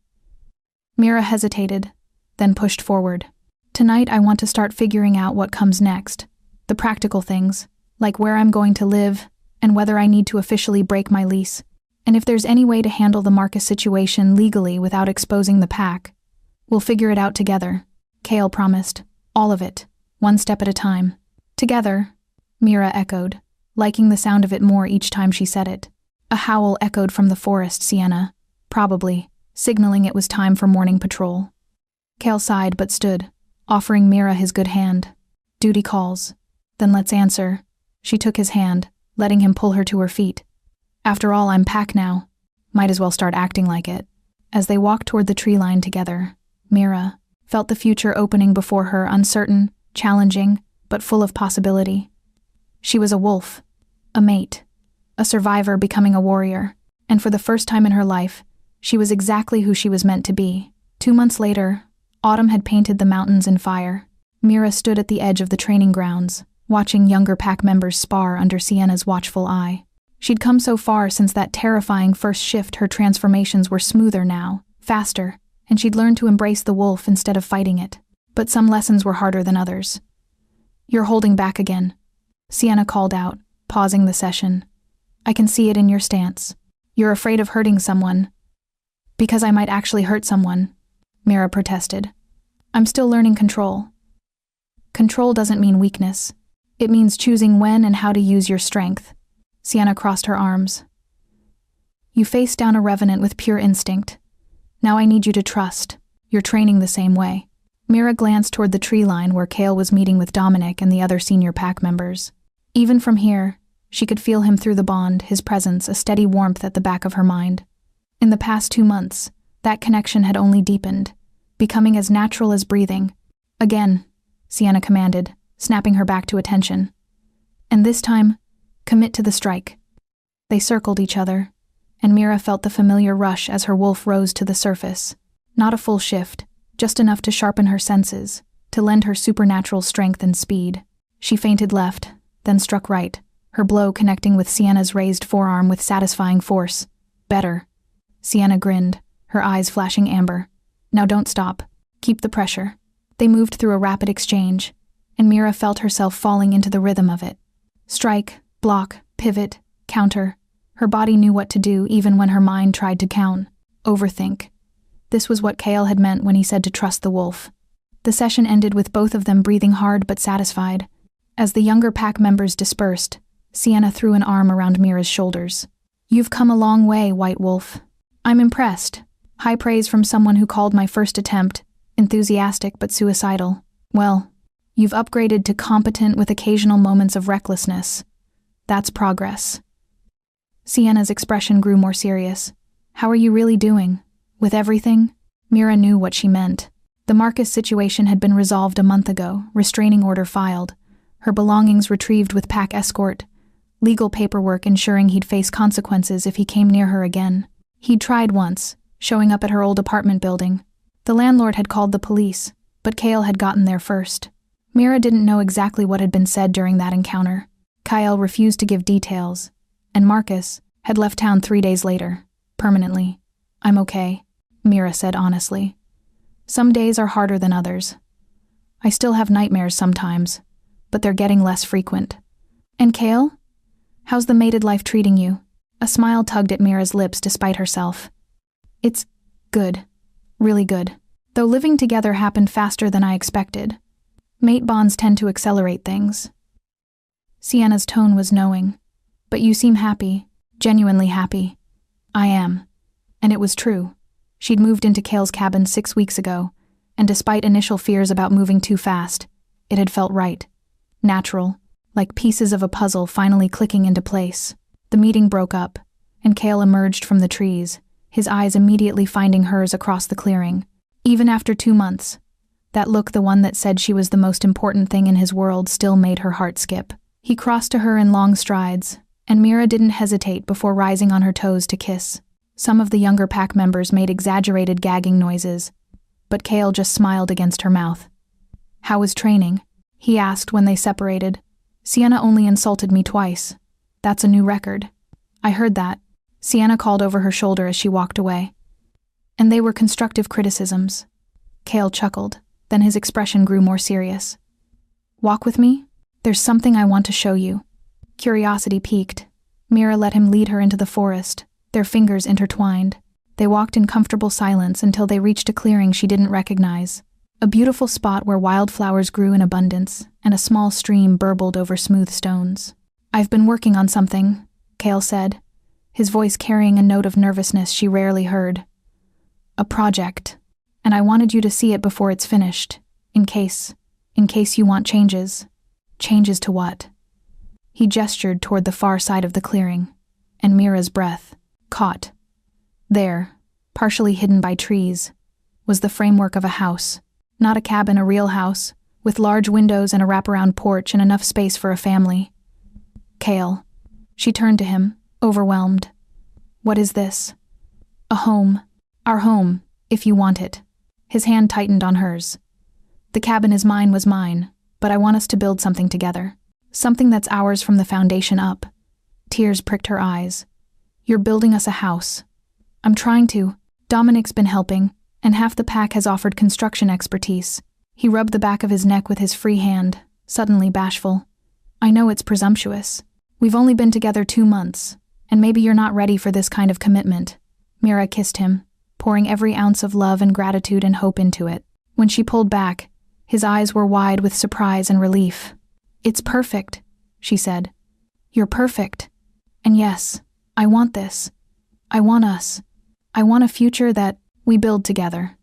Mira hesitated, then pushed forward. Tonight I want to start figuring out what comes next. The practical things, like where I'm going to live, and whether I need to officially break my lease, and if there's any way to handle the Marcus situation legally without exposing the pack. We'll figure it out together, Cale promised. All of it, one step at a time. Together, Mira echoed, liking the sound of it more each time she said it. A howl echoed from the forest, Sienna, probably, signaling it was time for morning patrol. Cale sighed but stood, offering Mira his good hand. Duty calls. Then let's answer. She took his hand, letting him pull her to her feet. After all, I'm pack now. Might as well start acting like it. As they walked toward the tree line together, Mira felt the future opening before her, uncertain, challenging, but full of possibility. She was a wolf, a mate, a survivor becoming a warrior, and for the first time in her life, she was exactly who she was meant to be. 2 months later, autumn had painted the mountains in fire. Mira stood at the edge of the training grounds, watching younger pack members spar under Sienna's watchful eye. She'd come so far since that terrifying first shift. Her transformations were smoother now, faster, and she'd learned to embrace the wolf instead of fighting it. But some lessons were harder than others. You're holding back again, Sienna called out, pausing the session. I can see it in your stance. You're afraid of hurting someone. Because I might actually hurt someone, Mira protested. I'm still learning control. Control doesn't mean weakness. It means choosing when and how to use your strength. Sienna crossed her arms. You faced down a revenant with pure instinct. Now I need you to trust. You're training the same way. Mira glanced toward the tree line where Cale was meeting with Dominic and the other senior pack members. Even from here, she could feel him through the bond, his presence, a steady warmth at the back of her mind. In the past 2 months, that connection had only deepened, becoming as natural as breathing. Again, Sienna commanded, snapping her back to attention. And this time, commit to the strike. They circled each other, and Mira felt the familiar rush as her wolf rose to the surface. Not a full shift, just enough to sharpen her senses, to lend her supernatural strength and speed. She feinted left, then struck right, her blow connecting with Sienna's raised forearm with satisfying force. Better. Sienna grinned, her eyes flashing amber. Now don't stop. Keep the pressure. They moved through a rapid exchange, and Mira felt herself falling into the rhythm of it. Strike, block, pivot, counter. Her body knew what to do even when her mind tried to count. Overthink. This was what Kale had meant when he said to trust the wolf. The session ended with both of them breathing hard but satisfied. As the younger pack members dispersed, Sienna threw an arm around Mira's shoulders. "You've come a long way, White Wolf. I'm impressed. High praise from someone who called my first attempt enthusiastic but suicidal. Well, you've upgraded to competent with occasional moments of recklessness. That's progress." Sienna's expression grew more serious. "How are you really doing? With everything?" Mira knew what she meant. The Marcus situation had been resolved a month ago, restraining order filed, her belongings retrieved with pack escort, legal paperwork ensuring he'd face consequences if he came near her again. He'd tried once, showing up at her old apartment building. The landlord had called the police, but Kale had gotten there first. Mira didn't know exactly what had been said during that encounter. Kyle refused to give details, and Marcus had left town 3 days later, permanently. "I'm okay," Mira said honestly. "Some days are harder than others. I still have nightmares sometimes, but they're getting less frequent." "And Kale? How's the mated life treating you?" A smile tugged at Mira's lips despite herself. "It's good. Really good. Though living together happened faster than I expected. Mate bonds tend to accelerate things." Sienna's tone was knowing. "But you seem happy, genuinely happy." "I am." And it was true. She'd moved into Kale's cabin 6 weeks ago, and despite initial fears about moving too fast, it had felt right. Natural, like pieces of a puzzle finally clicking into place. The meeting broke up, and Kale emerged from the trees, his eyes immediately finding hers across the clearing. Even after 2 months, that look, the one that said she was the most important thing in his world, still made her heart skip. He crossed to her in long strides, and Mira didn't hesitate before rising on her toes to kiss. Some of the younger pack members made exaggerated gagging noises, but Kale just smiled against her mouth. "How was training?" he asked when they separated. "Sienna only insulted me twice. That's a new record." "I heard that," Sienna called over her shoulder as she walked away. "And they were constructive criticisms." Kale chuckled, then his expression grew more serious. "Walk with me? There's something I want to show you." Curiosity piqued. Mira let him lead her into the forest, their fingers intertwined. They walked in comfortable silence until they reached a clearing she didn't recognize. A beautiful spot where wildflowers grew in abundance, and a small stream burbled over smooth stones. "I've been working on something," Kale said, his voice carrying a note of nervousness she rarely heard. "A project, and I wanted you to see it before it's finished, in case you want changes." "Changes to what?" He gestured toward the far side of the clearing, and Mira's breath caught. There, partially hidden by trees, was the framework of a house. Not a cabin, a real house, with large windows and a wraparound porch and enough space for a family. "Kale." She turned to him, overwhelmed. "What is this?" "A home. Our home, if you want it." His hand tightened on hers. "The cabin is mine was mine, but I want us to build something together. Something that's ours from the foundation up." Tears pricked her eyes. "You're building us a house." "I'm trying to. Dominic's been helping, and half the pack has offered construction expertise." He rubbed the back of his neck with his free hand, suddenly bashful. "I know it's presumptuous. We've only been together 2 months, and maybe you're not ready for this kind of commitment." Mira kissed him, pouring every ounce of love and gratitude and hope into it. When she pulled back, his eyes were wide with surprise and relief. "It's perfect," she said. "You're perfect. And yes, I want this. I want us. I want a future that we build together."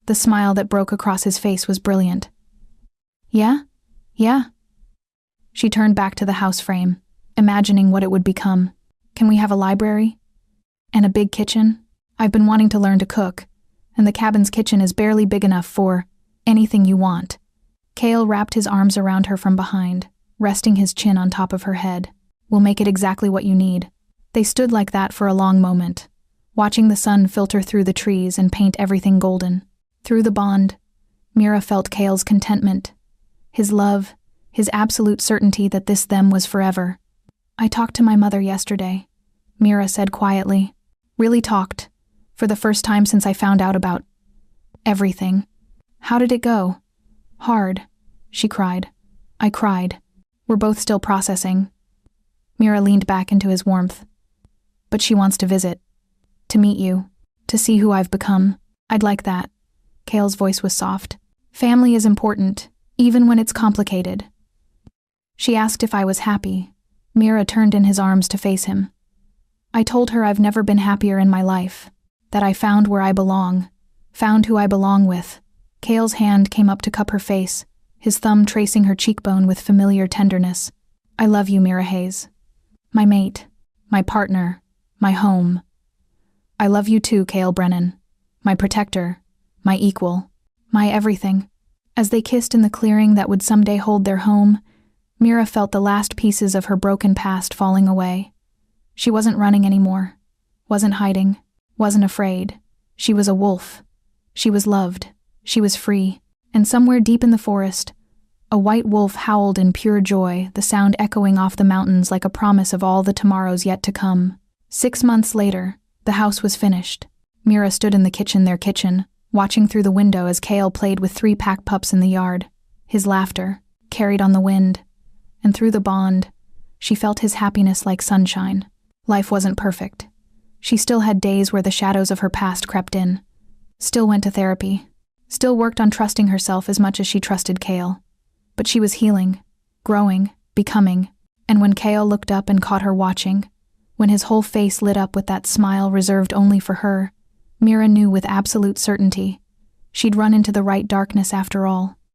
The smile that broke across his face was brilliant. "Yeah? Yeah." She turned back to the house frame, imagining what it would become. "Can we have a library? And a big kitchen? I've been wanting to learn to cook, and the cabin's kitchen is barely big enough for anything you want." Kale wrapped his arms around her from behind, resting his chin on top of her head. "We'll make it exactly what you need." They stood like that for a long moment, watching the sun filter through the trees and paint everything golden. Through the bond, Mira felt Kale's contentment, his love, his absolute certainty that this them was forever. "I talked to my mother yesterday," Mira said quietly. "Really talked, for the first time since I found out about everything." "How did it go?" "Hard," she cried. I cried. We're both still processing. Mira leaned back into his warmth. But she wants to visit. To meet you. To see who I've become. I'd like that. Cale's voice was soft. Family is important, even when it's complicated. She asked if I was happy. Mira turned in his arms to face him. I told her I've never been happier in my life. That I found where I belong. Found who I belong with. Cale's hand came up to cup her face, his thumb tracing her cheekbone with familiar tenderness. I love you, Mira Hayes. My mate. My partner. My home. I love you too, Cale Brennan. My protector. My equal. My everything. As they kissed in the clearing that would someday hold their home, Mira felt the last pieces of her broken past falling away. She wasn't running anymore. Wasn't hiding. Wasn't afraid. She was a wolf. She was loved. She was free. And somewhere deep in the forest, a white wolf howled in pure joy, the sound echoing off the mountains like a promise of all the tomorrows yet to come. 6 months later, the house was finished. Mira stood in the kitchen, their kitchen, watching through the window as Cale played with 3 pack pups in the yard. His laughter, carried on the wind. And through the bond, she felt his happiness like sunshine. Life wasn't perfect. She still had days where the shadows of her past crept in. Still went to therapy. Still worked on trusting herself as much as she trusted Cale. But she was healing, growing, becoming. And when Cale looked up and caught her watching, when his whole face lit up with that smile reserved only for her, Mira knew with absolute certainty. She'd run into the right darkness after all.